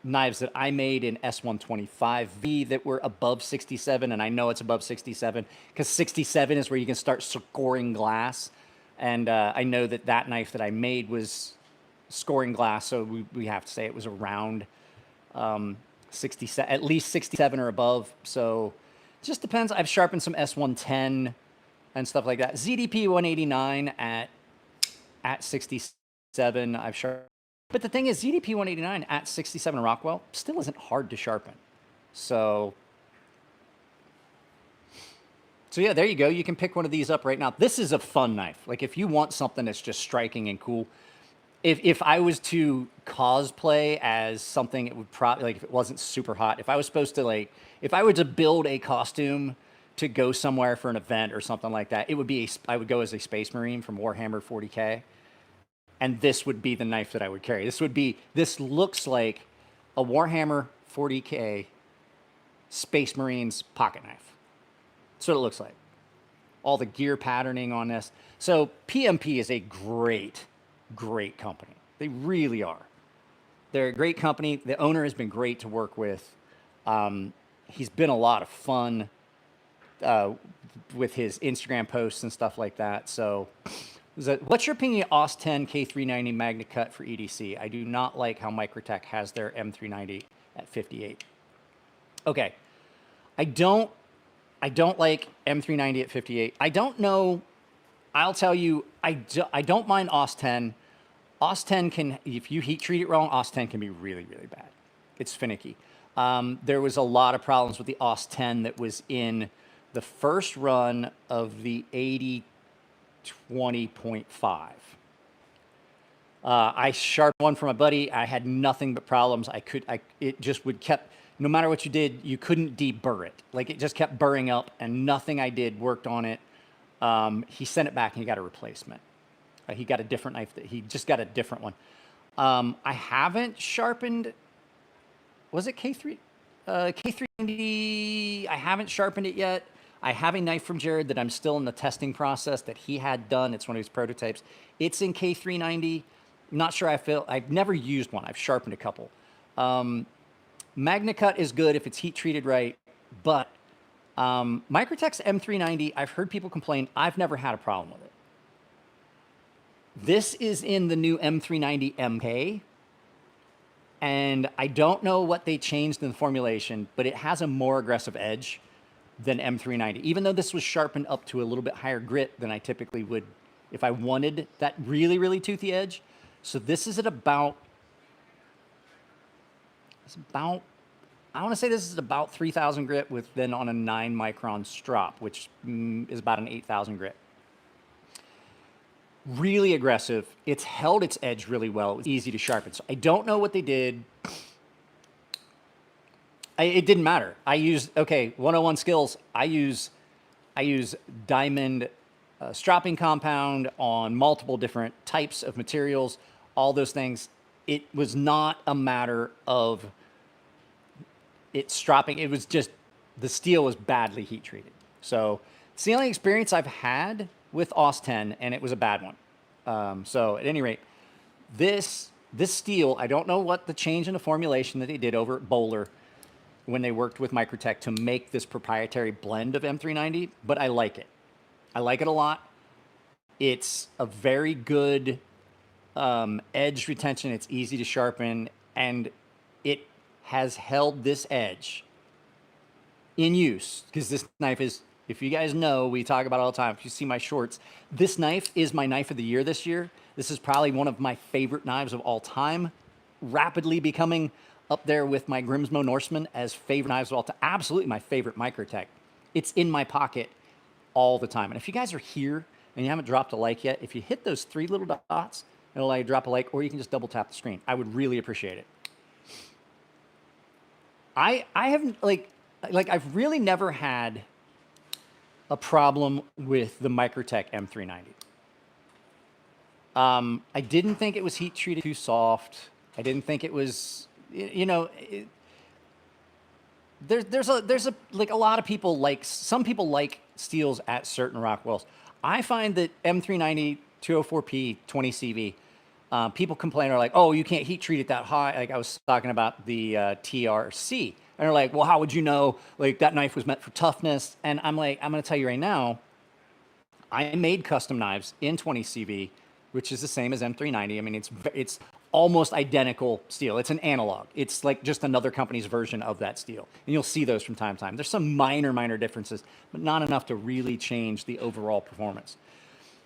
knives that I made in S125V that were above 67, and I know it's above 67 because 67 is where you can start scoring glass. And I know that knife that I made was scoring glass, so we have to say it was around 67, at least 67 or above. So it just depends. I've sharpened some S110 and stuff like that. ZDP 189 at 67. I've sharpened. But the thing is, ZDP 189 at 67 Rockwell still isn't hard to sharpen. So yeah, there you go. You can pick one of these up right now. This is a fun knife. Like, if you want something that's just striking and cool, if I was to cosplay as something, it would probably, like, if it wasn't super hot, if I was supposed to, like, if I were to build a costume to go somewhere for an event or something like that, it would be, I would go as a Space Marine from Warhammer 40K. and this would be the knife that I would carry. This looks like a Warhammer 40K Space Marines pocket knife. That's what it looks like. All the gear patterning on this. So PMP is a great, great company. They really are. They're a great company. The owner has been great to work with. He's been a lot of fun with his Instagram posts and stuff like that. So what's your opinion of OS 10 K390 Magna Cut for EDC? I do not like how Microtech has their M390 at 58. Okay. I don't like M390 at 58. I don't know. I'll tell you, I don't mind OS 10. OS 10 can, if you heat treat it wrong, OS 10 can be really, really bad. It's finicky. There was a lot of problems with the OS 10 that was in the first run of the 80-20.5. I sharpened one for my buddy. I had nothing but problems. It just would kept, no matter what you did, you couldn't deburr it. Like it just kept burring up and nothing I did worked on it. He sent it back and he got a replacement. He got a different knife. He just got a different one. I haven't sharpened, was it K3? K390, I haven't sharpened it yet. I have a knife from Jared that I'm still in the testing process that he had done. It's one of his prototypes. It's in K390. Not sure I've never used one. I've sharpened a couple. Magna Cut is good if it's heat treated right, but Microtech's M390, I've heard people complain. I've never had a problem with it. This is in the new M390 MK, and I don't know what they changed in the formulation, but it has a more aggressive edge than M390, even though this was sharpened up to a little bit higher grit than I typically would if I wanted that really, really toothy edge. So this is at about, I want to say this is about 3,000 grit with then on a 9 micron strop, which is about an 8,000 grit. Really aggressive. It's held its edge really well. It was easy to sharpen. So I don't know what they did. It didn't matter. I used, okay, 101 skills. I use diamond stropping compound on multiple different types of materials, all those things. It was not a matter of it stropping. It was just the steel was badly heat treated. So it's the only experience I've had with OS 10, and it was a bad one. So at any rate, this steel, I don't know what the change in the formulation that they did over at Bowler when they worked with Microtech to make this proprietary blend of M390, but I like it. I like it a lot. It's a very good edge retention. It's easy to sharpen, and it has held this edge in use because this knife is, if you guys know, we talk about it all the time. If you see my shorts, this knife is my knife of the year this year. This is probably one of my favorite knives of all time, rapidly becoming up there with my Grimsmo Norseman as favorite knives of all time. Absolutely my favorite Microtech. It's in my pocket all the time. And if you guys are here and you haven't dropped a like yet, if you hit those 3 little dots, it'll allow you to drop a like, or you can just double tap the screen. I would really appreciate it. I haven't, like I've really never had a problem with the Microtech M390. I didn't think it was heat treated too soft. I didn't think it was, you know, there's a like a lot of people like, some people like steels at certain Rockwells. I find that M390 204P 20 CV, people complain are like, oh, you can't heat treat it that high. Like I was talking about the TRC. And they're like, well, how would you know, like, that knife was meant for toughness? And I'm like, I'm going to tell you right now, I made custom knives in 20 CV, which is the same as M390. I mean, it's almost identical steel. It's an analog. It's like just another company's version of that steel. And you'll see those from time to time. There's some minor differences, but not enough to really change the overall performance.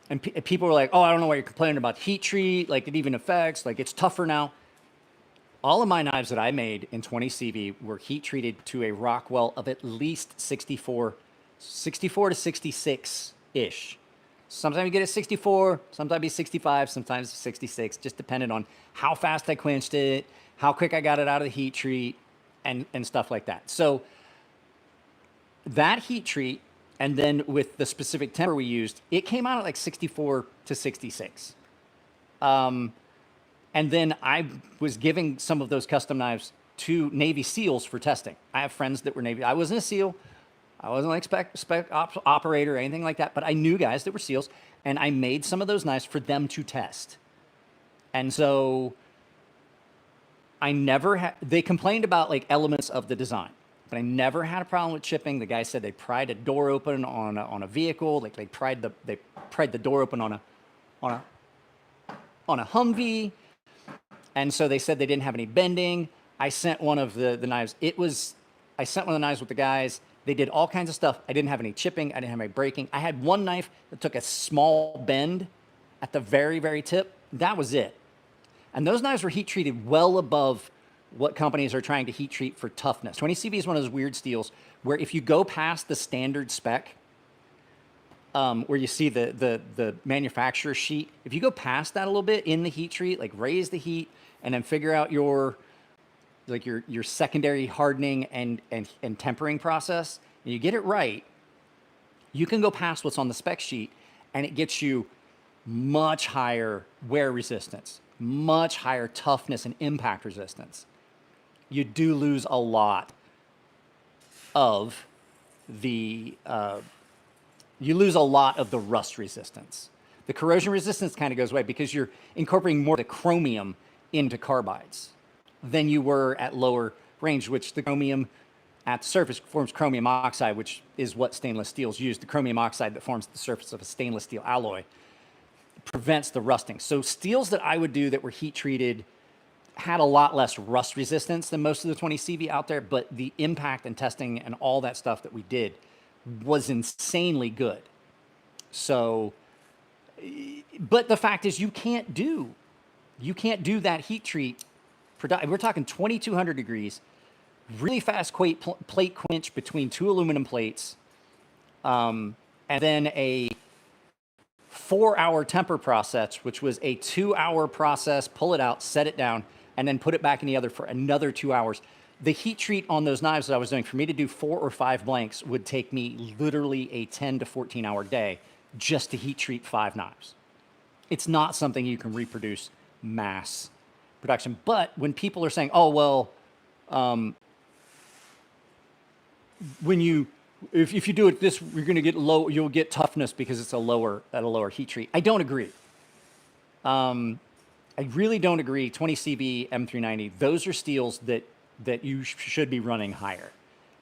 And people were like, oh, I don't know why you're complaining about heat treat. Like, it even affects, like, it's tougher now. All of my knives that I made in 20 CV were heat treated to a Rockwell of at least 64 to 66-ish. Sometimes you get a 64, sometimes it's 65, sometimes 66, just depending on how fast I quenched it, how quick I got it out of the heat treat, and stuff like that. So that heat treat, and then with the specific temper we used, it came out at like 64 to 66. And then I was giving some of those custom knives to Navy SEALs for testing. I have friends that were Navy. I wasn't a SEAL. I wasn't like spec operator or anything like that, but I knew guys that were SEALs, and I made some of those knives for them to test. And so I never had, they complained about like elements of the design, but I never had a problem with chipping. The guy said they pried a door open on a vehicle. Like they pried the door open on a Humvee. And so they said they didn't have any bending. I sent one of the knives. I sent one of the knives with the guys. They did all kinds of stuff. I didn't have any chipping. I didn't have any breaking. I had one knife that took a small bend at the very, very tip. That was it. And those knives were heat treated well above what companies are trying to heat treat for toughness. 20CV is one of those weird steels where if you go past the standard spec, where you see the manufacturer sheet, if you go past that a little bit in the heat treat, like raise the heat and then figure out your secondary hardening and tempering process, and you get it right, you can go past what's on the spec sheet and it gets you much higher wear resistance, much higher toughness and impact resistance. You do lose a lot of the rust resistance. The corrosion resistance kind of goes away because you're incorporating more of the chromium into carbides than you were at lower range, which the chromium at the surface forms chromium oxide, which is what stainless steels use. The chromium oxide that forms the surface of a stainless steel alloy prevents the rusting. So steels that I would do that were heat treated had a lot less rust resistance than most of the 20CV out there, but the impact and testing and all that stuff that we did was insanely good. So, but the fact is you can't do that heat treat. We're talking 2200 degrees, really fast plate quench between two aluminum plates, and then a 4-hour temper process, which was a 2-hour process, pull it out, set it down, and then put it back in the oven for another 2 hours. The heat treat on those knives that I was doing, for me to do 4 or 5 blanks would take me literally a 10 to 14 hour day just to heat treat 5 knives. It's not something you can reproduce mass production. But when people are saying, oh, well, if you do it this, you're going to get low, you'll get toughness because it's at a lower heat treat. I don't agree. I really don't agree. 20CV, M390, those are steels that you should be running higher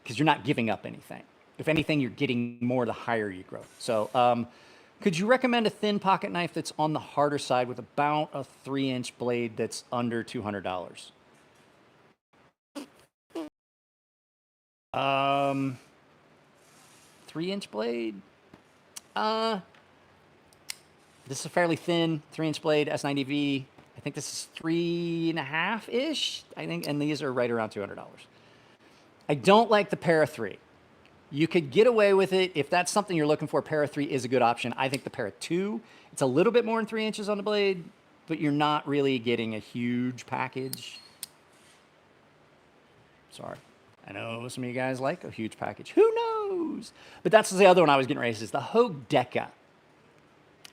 because you're not giving up anything. If anything, you're getting more the higher you grow. So could you recommend a thin pocket knife that's on the harder side with about a 3-inch blade that's under $200? 3-inch blade? This is a fairly thin 3-inch blade, S90V. I think this is 3.5-ish, I think, and these are right around $200. I don't like the Para 3. You could get away with it if that's something you're looking for. Para 3 is a good option. I think the Para 2, it's a little bit more than 3 inches on the blade, but you're not really getting a huge package. Sorry. I know some of you guys like a huge package. Who knows? But that's the other one I was getting raised is the Hogue Deca.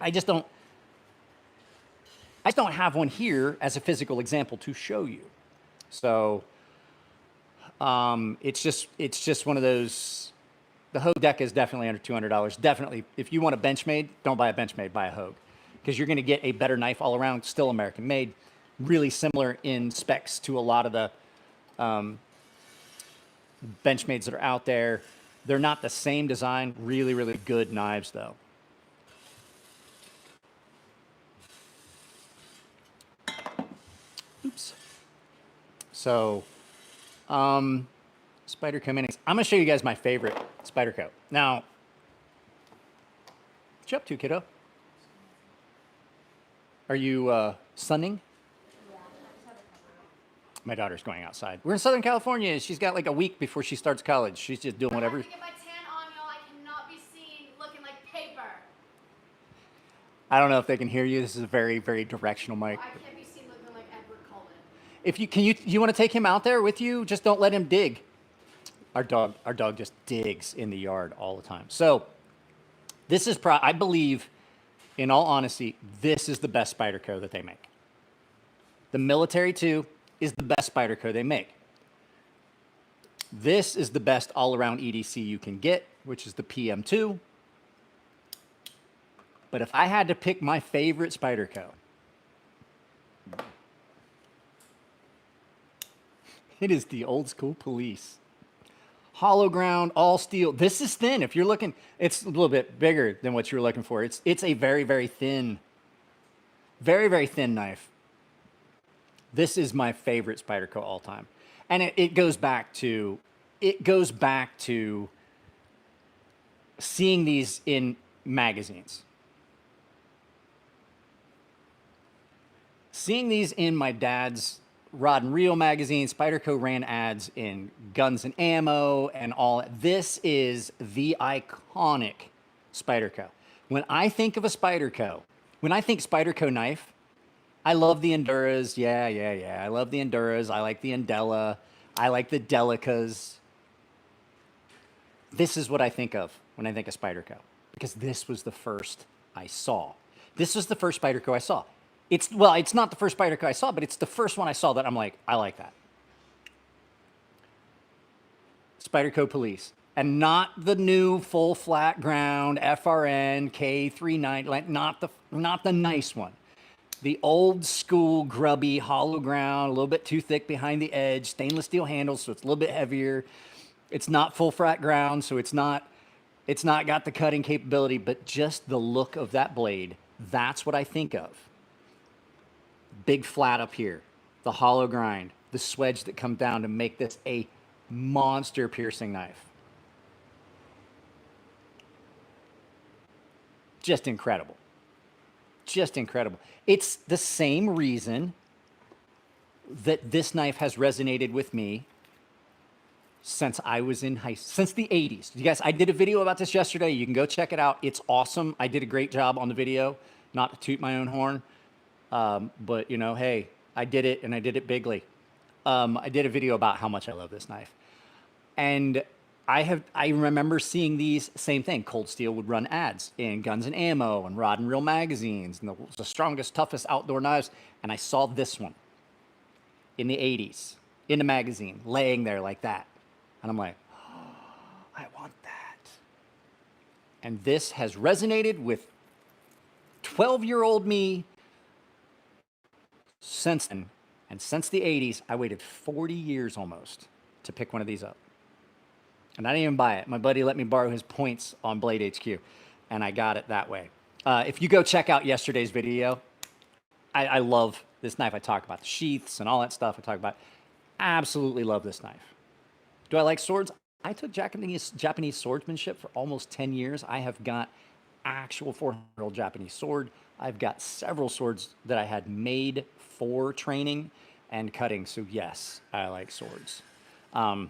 I just don't have one here as a physical example to show you. So it's just one of those. The Hogue Deca is definitely under $200. Definitely, if you want a Benchmade, don't buy a Benchmade, buy a Hogue, because you're going to get a better knife all around. Still American made, really similar in specs to a lot of the Benchmades that are out there. They're not the same design. Really, really good knives though. Oops. So, Spyderco Minis. I'm going to show you guys my favorite Spyderco. Now, what you up to, kiddo? Are you sunning? Yeah, My daughter's going outside. We're in Southern California. She's got like a week before she starts college. She's just doing whatever. I have to get my tan on, y'all. I cannot be seen looking like paper. I don't know if they can hear you. This is a very, very directional mic. I can't be seen looking like Edward Cullen. If you want to take him out there with you, just don't let him dig. Our dog just digs in the yard all the time. So this is I believe in all honesty, this is the best Spyderco that they make. The Military 2 is the best Spyderco they make. This is the best all-around EDC you can get, which is the PM2. But if I had to pick my favorite Spyderco, it is the old school Police. Hollow ground, all steel. This is thin. If you're looking, it's a little bit bigger than what you were looking for. It's a very, very thin knife. This is my favorite Spyderco all time. And it goes back to seeing these in magazines. Seeing these in my dad's Rod and Reel magazine. Spyderco ran ads in Guns and Ammo and all. This is the iconic Spyderco. When I think of a Spyderco, when I think Spyderco knife, I love the Enduras. Yeah. I love the Enduras. I like the Endella. I like the Delicas. This is what I think of when I think of Spyderco, because this was the first I saw. This was the first Spyderco I saw. It's not the first Spyderco I saw, but it's the first one I saw that I'm like, I like that. Spyderco Police. And not the new full flat ground FRN K39, like not the nice one. The old school grubby hollow ground, a little bit too thick behind the edge, stainless steel handles, so it's a little bit heavier. It's not full flat ground, so it's not got the cutting capability, but just the look of that blade, that's what I think of. Big flat up here, the hollow grind, the swedge that come down to make this a monster piercing knife. Just incredible. Just incredible. It's the same reason that this knife has resonated with me since I was in since the 80s. You guys, I did a video about this yesterday. You can go check it out. It's awesome. I did a great job on the video, not to toot my own horn. But you know, hey, I did it and I did it bigly. I did a video about how much I love this knife. And I remember seeing these, same thing. Cold Steel would run ads in Guns and Ammo and Rod and Reel magazines and the strongest, toughest outdoor knives. And I saw this one in the 80s in the magazine laying there like that. And I'm like, oh, I want that. And this has resonated with 12-year-old me since then. And since the 80s, I waited 40 years almost to pick one of these up. And I didn't even buy it. My buddy let me borrow his points on Blade HQ, and I got it that way. If you go check out yesterday's video, I love this knife. I talk about the sheaths and all that stuff. I talk about, absolutely love this knife. Do I like swords? I took Japanese swordsmanship for almost 10 years. I have got actual 400-year-old Japanese sword. I've got several swords that I had made for training and cutting. So yes, I like swords. Yeah,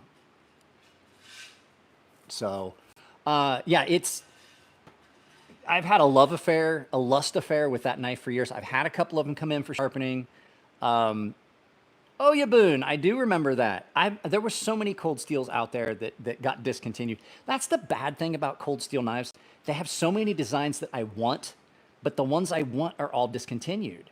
I've had a love affair, a lust affair with that knife for years. I've had a couple of them come in for sharpening. Oh, yeah, Boone, I do remember that. There were so many Cold Steels out there that got discontinued. That's the bad thing about Cold Steel knives. They have so many designs that I want, but the ones I want are all discontinued.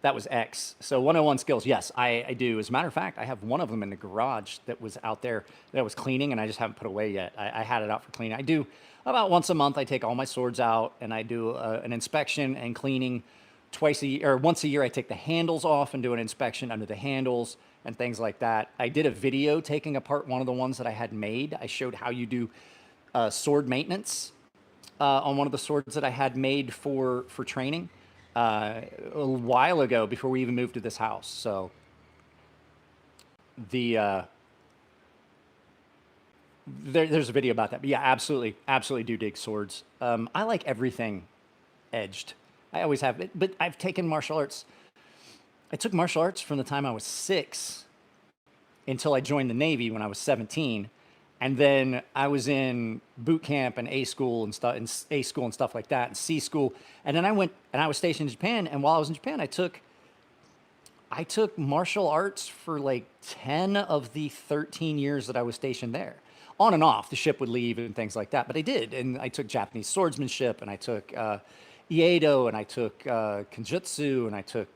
That was X. So 101 skills. Yes, I do. As a matter of fact, I have one of them in the garage that was out there that I was cleaning, and I just haven't put away yet. I had it out for cleaning. I do about once a month. I take all my swords out, and I do an inspection and cleaning twice a year, or once a year. I take the handles off and do an inspection under the handles and things like that. I did a video taking apart one of the ones that I had made. I showed how you do sword maintenance on one of the swords that I had made for training. A while ago, before we even moved to this house. So there's a video about that. But yeah, absolutely do dig swords. I like everything edged. I always have. But I've taken martial arts. I took martial arts from the time I was 6 until I joined the Navy when I was 17. And then I was in boot camp and A school and stuff, and A school and stuff like that, and C school. And then I went and I was stationed in Japan. And while I was in Japan, I took martial arts for like 10 of the 13 years that I was stationed there. on and off, the ship would leave and things like that. But I did, and I took Japanese swordsmanship, and I took Ieido, and I took Kenjutsu, and I took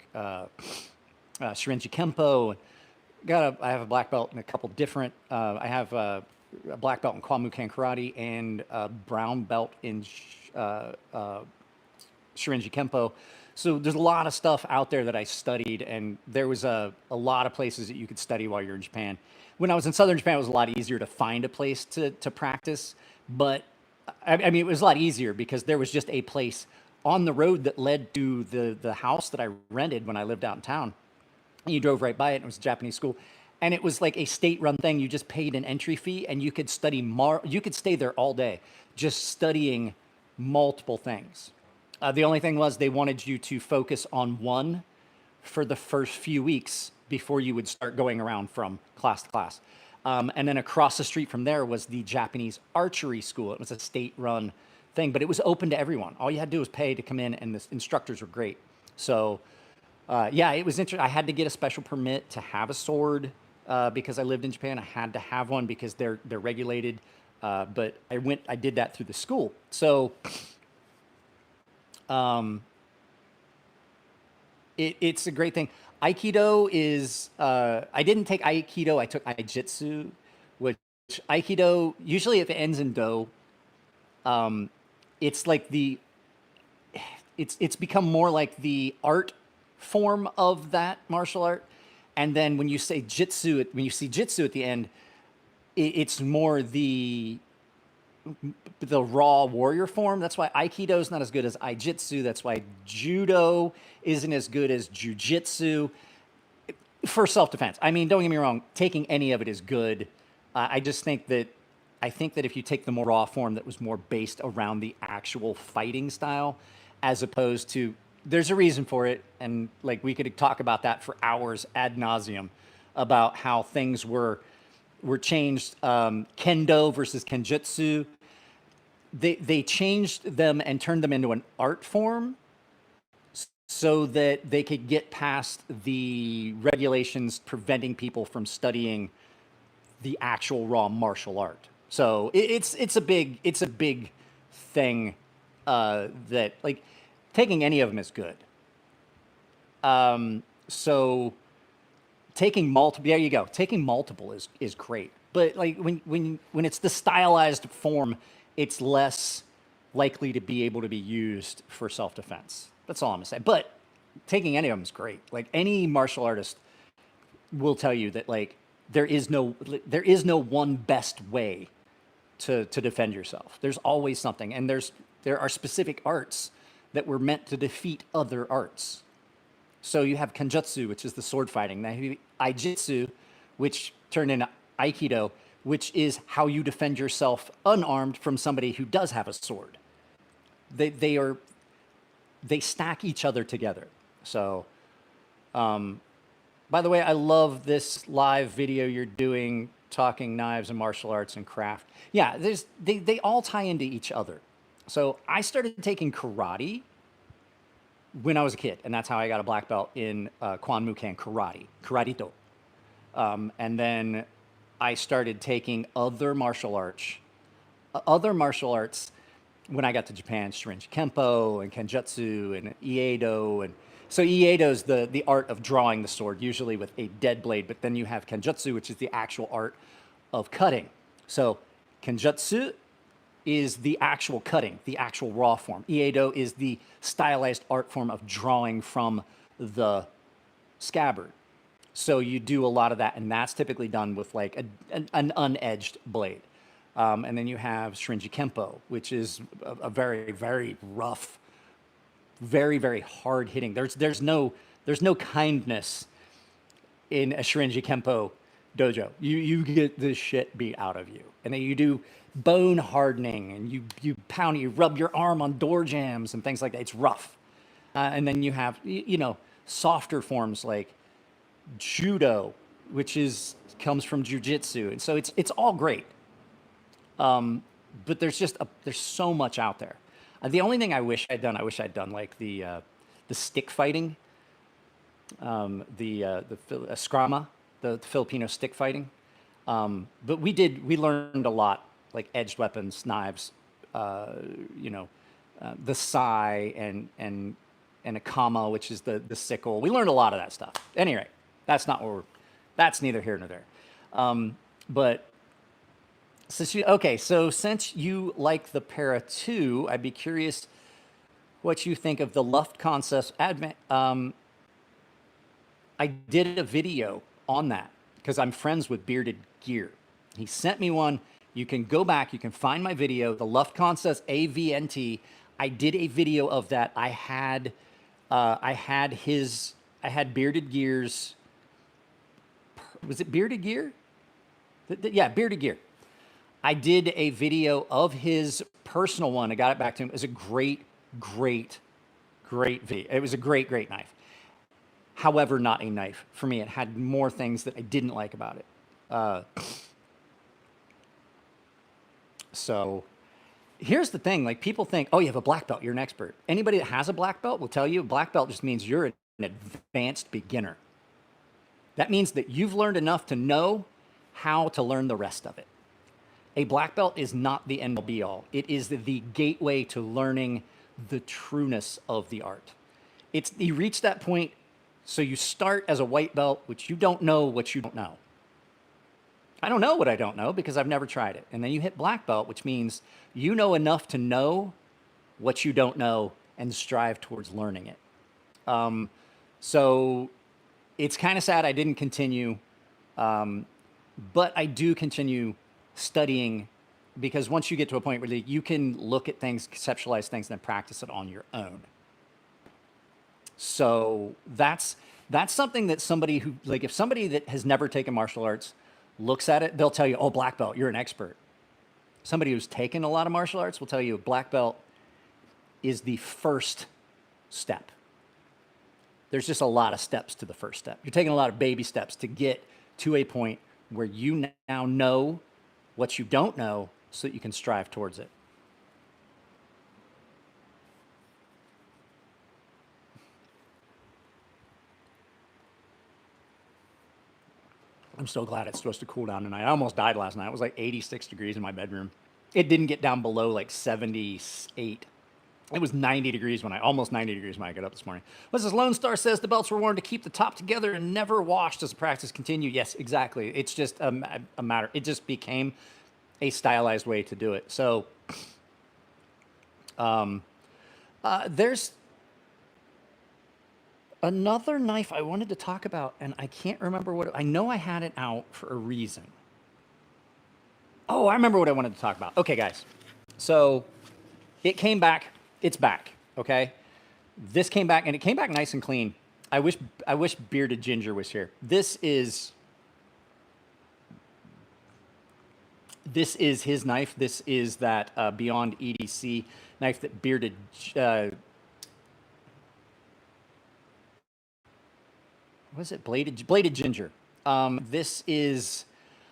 Shirenji Kempo. I have a black belt in a couple different. I have a black belt in Kwamukan Karate and a brown belt in Shirenji Kempo. So there's a lot of stuff out there that I studied, and there was a lot of places that you could study while you're in Japan. When I was in southern Japan, it was a lot easier to find a place to practice, but I mean, it was a lot easier because there was just a place on the road that led to the house that I rented when I lived out in town. And you drove right by it, and it was a Japanese school. And it was like a state-run thing. You just paid an entry fee, and you could study you could stay there all day just studying multiple things. The only thing was they wanted you to focus on one for the first few weeks before you would start going around from class to class. And then across the street from there was the Japanese archery school. It was a state-run thing, but it was open to everyone. All you had to do was pay to come in, and the instructors were great. So, yeah, it was interesting. I had to get a special permit to have a sword because I lived in Japan. I had to have one because they're regulated. But I did that through the school. So, it's a great thing. Aikido is, I didn't take Aikido, I took Aijitsu, which Aikido, usually if it ends in Do, it's like it's become more like the art form of that martial art. And then when you say Jitsu, when you see Jitsu at the end, it's more the raw warrior form. That's why Aikido is not as good as Aijitsu. That's why Judo isn't as good as Jujitsu for self-defense. I mean, don't get me wrong, taking any of it is good. I think that if you take the more raw form that was more based around the actual fighting style, as opposed to, there's a reason for it. And like, we could talk about that for hours ad nauseum about how things were changed. Kendo versus Kenjutsu. They changed them and turned them into an art form so that they could get past the regulations preventing people from studying the actual raw martial art. So it's a big thing that, like, taking any of them is good. So taking multiple, there you go. Taking multiple is great. But like when it's the stylized form, it's less likely to be able to be used for self-defense. That's all I'm gonna say. But taking any of them is great. Like, any martial artist will tell you that, like, there is no one best way to defend yourself. There's always something, and there are specific arts that were meant to defeat other arts. So you have Kenjutsu, which is the sword fighting. Now you have Aijitsu, which turned into Aikido, which is how you defend yourself unarmed from somebody who does have a sword. They stack each other together. So, by the way, I love this live video you're doing, talking knives and martial arts and craft. Yeah, they all tie into each other. So I started taking karate when I was a kid, and that's how I got a black belt in Kwanmukan Karate, Karate-do. And then I started taking other martial arts when I got to Japan, Shirenji Kempo and Kenjutsu and Ieido. And so Ieido is the art of drawing the sword, usually with a dead blade, but then you have Kenjutsu, which is the actual art of cutting. So Kenjutsu is the actual cutting, the actual raw form. Ieido is the stylized art form of drawing from the scabbard. So you do a lot of that, and that's typically done with like an unedged blade. And then you have Shirenji Kempo, which is a very, very rough, very, very hard hitting. There's no kindness in a Shirenji Kempo dojo. You get the shit beat out of you. And then you do bone hardening, and you pound, you rub your arm on door jams and things like that. It's rough. And then you have, softer forms like judo, which comes from jujitsu. And so it's all great. But there's so much out there. The only thing I wish I'd done like the stick fighting, the Eskrama, the Filipino stick fighting. But we learned a lot, like edged weapons, knives, you know, the sai and a kama, which is the sickle. We learned a lot of that stuff. Anyway, that's neither here nor there. But so since you like the Para 2, I'd be curious what you think of the Luft Concepts Advent. I did a video on that because I'm friends with Bearded Gear. He sent me one. You can go back, you can find my video, the Luft Concepts AVNT. I did a video of that. I had Bearded Gear's, was it Bearded Gear? Yeah, Bearded Gear. I did a video of his personal one. I got it back to him. It was a great video. It was a great knife. However, not a knife for me. It had more things that I didn't like about it. So here's the thing. Like, people think, oh, you have a black belt, you're an expert. Anybody that has a black belt will tell you a black belt just means you're an advanced beginner. That means that you've learned enough to know how to learn the rest of it. A black belt is not the end all be all. It is the gateway to learning the trueness of the art. You reach that point, so you start as a white belt, which you don't know what you don't know. I don't know what I don't know because I've never tried it. And then you hit black belt, which means you know enough to know what you don't know and strive towards learning it. So it's kind of sad I didn't continue, but I do continue studying, because once you get to a point where you can look at things, conceptualize things, and then practice it on your own. So that's something that somebody who, like, if somebody that has never taken martial arts looks at it, they'll tell you, oh, black belt, you're an expert. Somebody who's taken a lot of martial arts will tell you black belt is the first step. There's just a lot of steps to the first step. You're taking a lot of baby steps to get to a point where you now know what you don't know so that you can strive towards it. I'm so glad it's supposed to cool down tonight. I almost died last night. It was like 86 degrees in my bedroom. It didn't get down below like 78. It was 90 degrees almost 90 degrees when I got up this morning. What's this? Lone Star says the belts were worn to keep the top together and never washed as the practice continued. Yes, exactly. It's just a matter. It just became a stylized way to do it. So there's another knife I wanted to talk about, and I can't remember what. I know I had it out for a reason. Oh, I remember what I wanted to talk about. Okay, guys. So it came back. It's back. Okay. This came back, and it came back nice and clean. I wish Bearded Ginger was here. This is his knife. This is that Beyond EDC knife that Bearded. What is it? Bladed Ginger. This is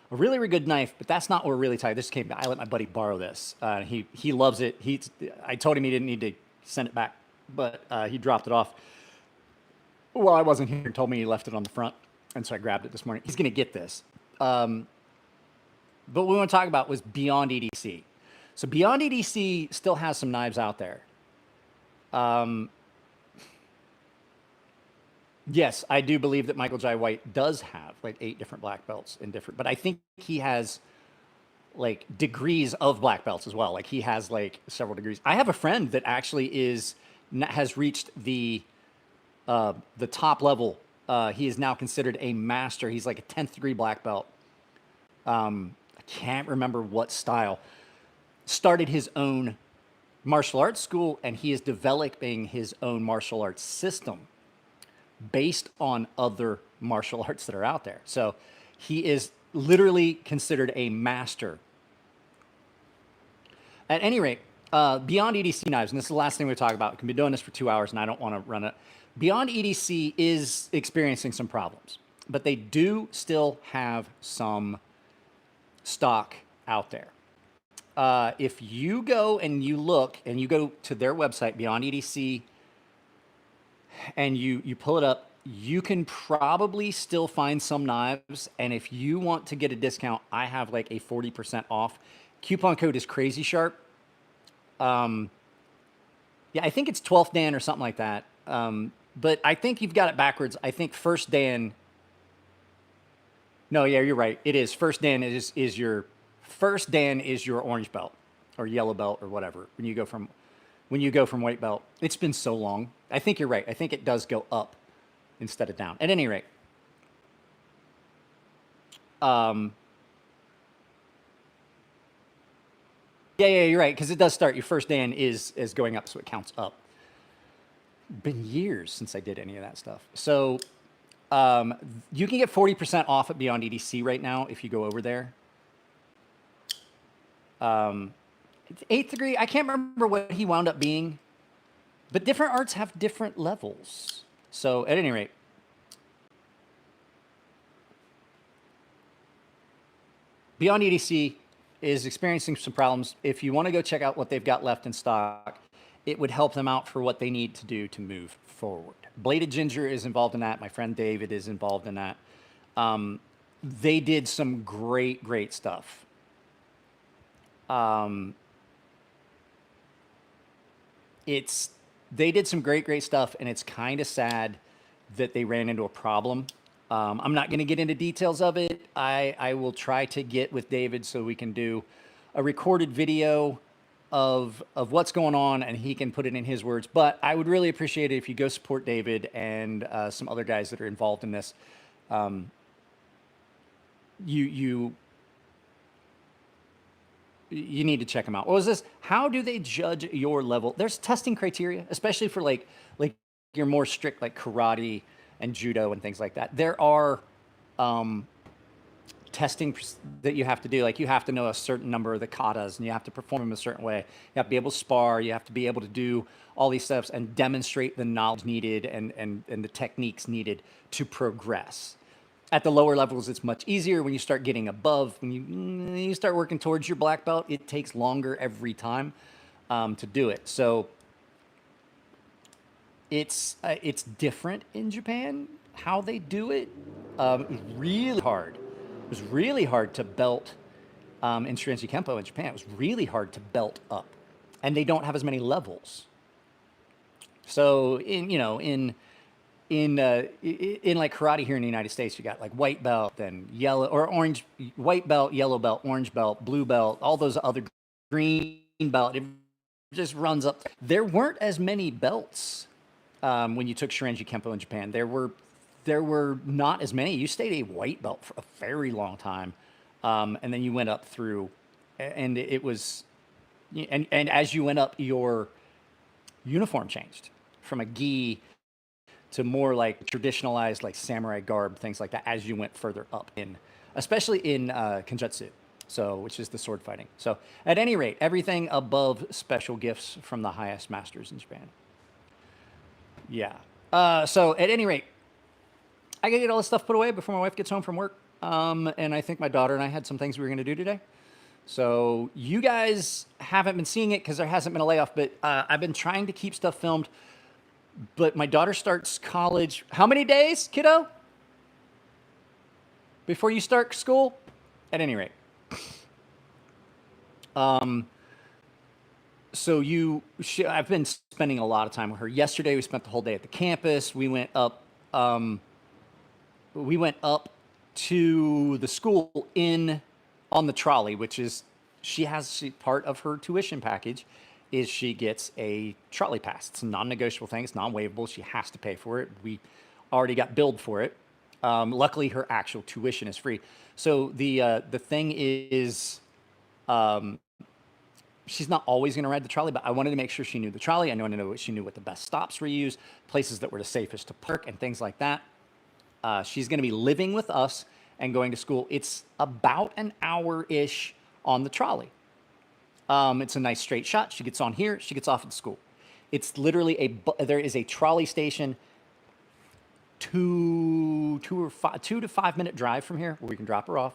a really, really good knife, but that's not what we're really talking. This came. I let my buddy borrow this. He loves it. I told him he didn't need to send it back, but he dropped it off. Well, I wasn't here. He told me he left it on the front, and so I grabbed it this morning. He's gonna get this. But what we want to talk about was Beyond EDC. So Beyond EDC still has some knives out there. Yes, I do believe that Michael Jai White does have like 8 different black belts in different, but I think he has like degrees of black belts as well. Like he has like several degrees. I have a friend that actually has reached the top level. He is now considered a master. He's like a 10th degree black belt. I can't remember what style. Started his own martial arts school, and he is developing his own martial arts system based on other martial arts that are out there. So he is literally considered a master. At any rate, Beyond EDC knives, and this is the last thing we talk about. We can be doing this for 2 hours, and I don't want to run it. Beyond EDC is experiencing some problems, but they do still have some stock out there. If you go and you look and you go to their website, Beyond EDC and you pull it up, you can probably still find some knives. And if you want to get a discount, I have like a 40% off. Coupon code is crazysharp. Yeah, I think it's 12th Dan or something like that. But I think you've got it backwards. I think first Dan. No, yeah, you're right. It is. First Dan is your first Dan is your orange belt or yellow belt or whatever. When you go from white belt. It's been so long. I think you're right. I think it does go up instead of down. At any rate. Yeah, you're right, because it does start. Your first Dan is going up, so it counts up. Been years since I did any of that stuff. So you can get 40% off at Beyond EDC right now if you go over there. It's 8th degree. I can't remember what he wound up being, but different arts have different levels. So at any rate, Beyond EDC is experiencing some problems. If you want to go check out what they've got left in stock, it would help them out for what they need to do to move forward. Bladed Ginger is involved in that. My friend David is involved in that. They did some great stuff. They did some great stuff, and it's kind of sad that they ran into a problem. I'm not going to get into details of it. I will try to get with David so we can do a recorded video of what's going on, and he can put it in his words. But I would really appreciate it if you go support David and some other guys that are involved in this. You need to check them out. What was this? How do they judge your level? There's testing criteria, especially for like your more strict like karate and judo and things like that. There are testing that you have to do. Like you have to know a certain number of the katas, and you have to perform them a certain way. You have to be able to spar. You have to be able to do all these steps and demonstrate the knowledge needed and the techniques needed to progress. At the lower levels, it's much easier. When you start getting above, when you start working towards your black belt, it takes longer every time to do it. So it's different in Japan how they do it. It's really hard. It was really hard to belt in Shirenji Kempo in Japan. It was really hard to belt up, and they don't have as many levels. So in like karate here in the United States, you got like white belt, then yellow or orange, white belt, yellow belt, orange belt, blue belt, all those other green belt. It just runs up. There weren't as many belts when you took Shirenji Kempo in Japan. There were not as many. You stayed a white belt for a very long time, and then you went up through, and it was, and as you went up, your uniform changed from a gi to more like traditionalized like samurai garb, things like that, as you went further up in, especially in Kenjutsu, so which is the sword fighting. So at any rate, everything above special gifts from the highest masters in Japan. Yeah. So at any rate, I gotta get all this stuff put away before my wife gets home from work. And I think my daughter and I had some things we were gonna do today. So you guys haven't been seeing it because there hasn't been a layoff, but I've been trying to keep stuff filmed. But my daughter starts college. How many days, kiddo? Before you start school? At any rate. So I've been spending a lot of time with her. Yesterday, we spent the whole day at the campus. We went up to the school on the trolley, which is, part of her tuition package is she gets a trolley pass. It's a non-negotiable thing. It's non-waivable. She has to pay for it. We already got billed for it. Luckily, her actual tuition is free. So the thing is, she's not always going to ride the trolley, but I wanted to make sure she knew the trolley. I wanted to know she knew what the best stops were used, places that were the safest to park, and things like that. She's going to be living with us and going to school. It's about an hour-ish on the trolley. It's a nice straight shot. She gets on here. She gets off at school. It's literally there is a trolley station 2 to 5 minute drive from here where we can drop her off.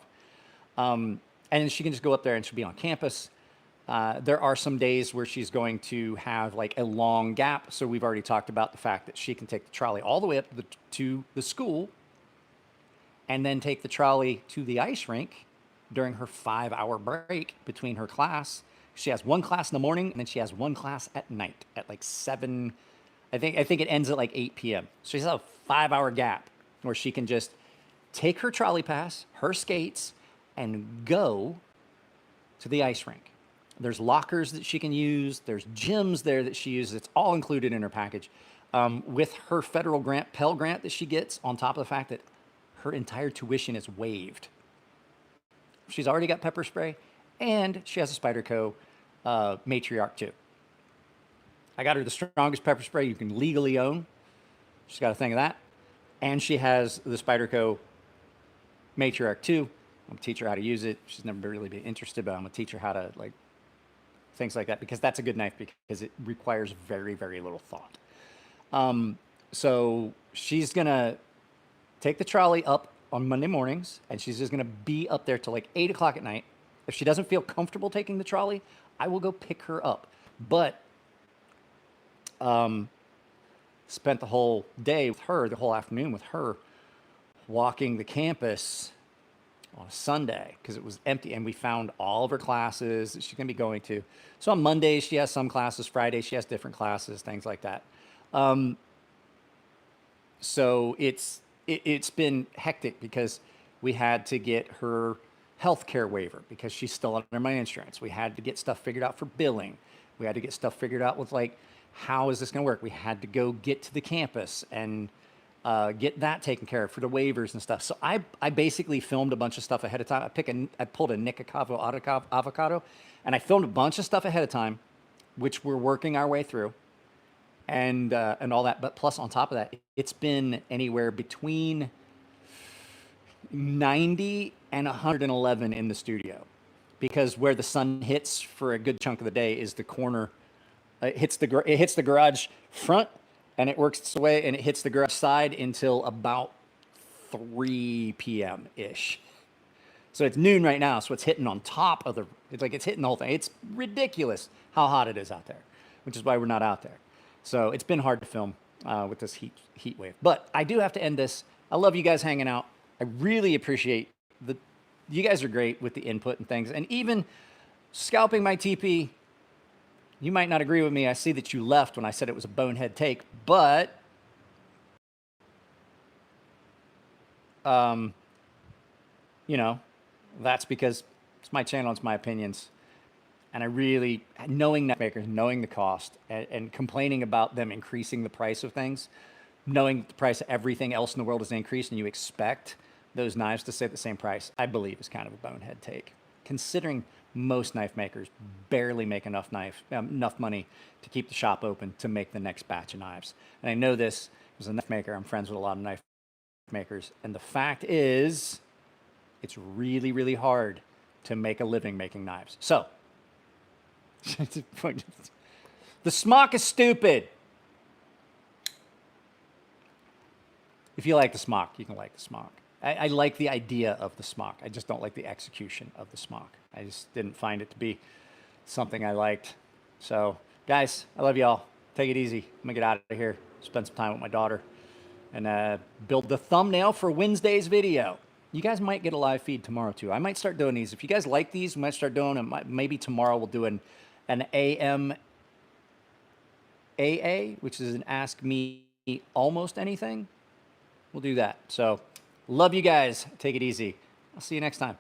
And then she can just go up there and she'll be on campus. There are some days where she's going to have like a long gap. So we've already talked about the fact that she can take the trolley all the way up to the school and then take the trolley to the ice rink during her 5-hour break between her class. She has one class in the morning and then she has one class at night at like 7. I think it ends at like 8 p.m. So she has a 5-hour gap where she can just take her trolley pass, her skates, and go to the ice rink. There's lockers that she can use. There's gyms there that she uses. It's all included in her package. With her federal grant, Pell Grant that she gets, on top of the fact that her entire tuition is waived. She's already got pepper spray, and she has a Spyderco Matriarch too. I got her the strongest pepper spray you can legally own. She's got a thing of that. And she has the Spyderco Matriarch too. I'm gonna teach her how to use it. She's never really been interested, but I'm gonna teach her how to like things like that, because that's a good knife because it requires very, very little thought. So she's gonna take the trolley up on Monday mornings, and she's just gonna be up there till like 8 o'clock at night. If she doesn't feel comfortable taking the trolley, I will go pick her up. But spent the whole day with her, the whole afternoon with her, walking the campus on a Sunday because it was empty, and we found all of her classes that she's going to be going to. So on Mondays she has some classes, Fridays she has different classes, things like that. So it's been hectic because we had to get her healthcare waiver because she's still under my insurance. We had to get stuff figured out for billing. We had to get stuff figured out with like, how is this going to work? We had to go get to the campus and get that taken care of for the waivers and stuff. So I basically filmed a bunch of stuff ahead of time. I pulled a Nikocavo avocado, and I filmed a bunch of stuff ahead of time, which we're working our way through, and all that. But plus on top of that, it's been anywhere between 90 and 111 in the studio, because where the sun hits for a good chunk of the day is the corner. It hits the garage front, and it works its way, and it hits the garage side until about 3 p.m. ish. So it's noon right now, so it's hitting on top of it's hitting the whole thing. It's ridiculous how hot it is out there, which is why we're not out there. So it's been hard to film with this heat wave. But I do have to end this. I love you guys hanging out. I really appreciate you guys are great with the input and things. And even scalping my TP, you might not agree with me. I see that you left when I said it was a bonehead take, but you know, that's because it's my channel, it's my opinions. And I really, knowing knife makers, knowing the cost, and complaining about them increasing the price of things, knowing the price of everything else in the world is increased, and you expect those knives to stay at the same price, I believe is kind of a bonehead take, considering most knife makers barely make enough money to keep the shop open to make the next batch of knives. And I know this as a knife maker. I'm friends with a lot of knife makers, and the fact is, it's really, really hard to make a living making knives. So, the smock is stupid. If you like the smock, you can like the smock. I like the idea of the smock. I just don't like the execution of the smock. I just didn't find it to be something I liked. So, guys, I love y'all. Take it easy. I'm going to get out of here, spend some time with my daughter, and build the thumbnail for Wednesday's video. You guys might get a live feed tomorrow, too. I might start doing these. If you guys like these, we might start doing them. Maybe tomorrow we'll do an AM AA, which is an Ask Me Almost Anything. We'll do that. So, love you guys. Take it easy. I'll see you next time.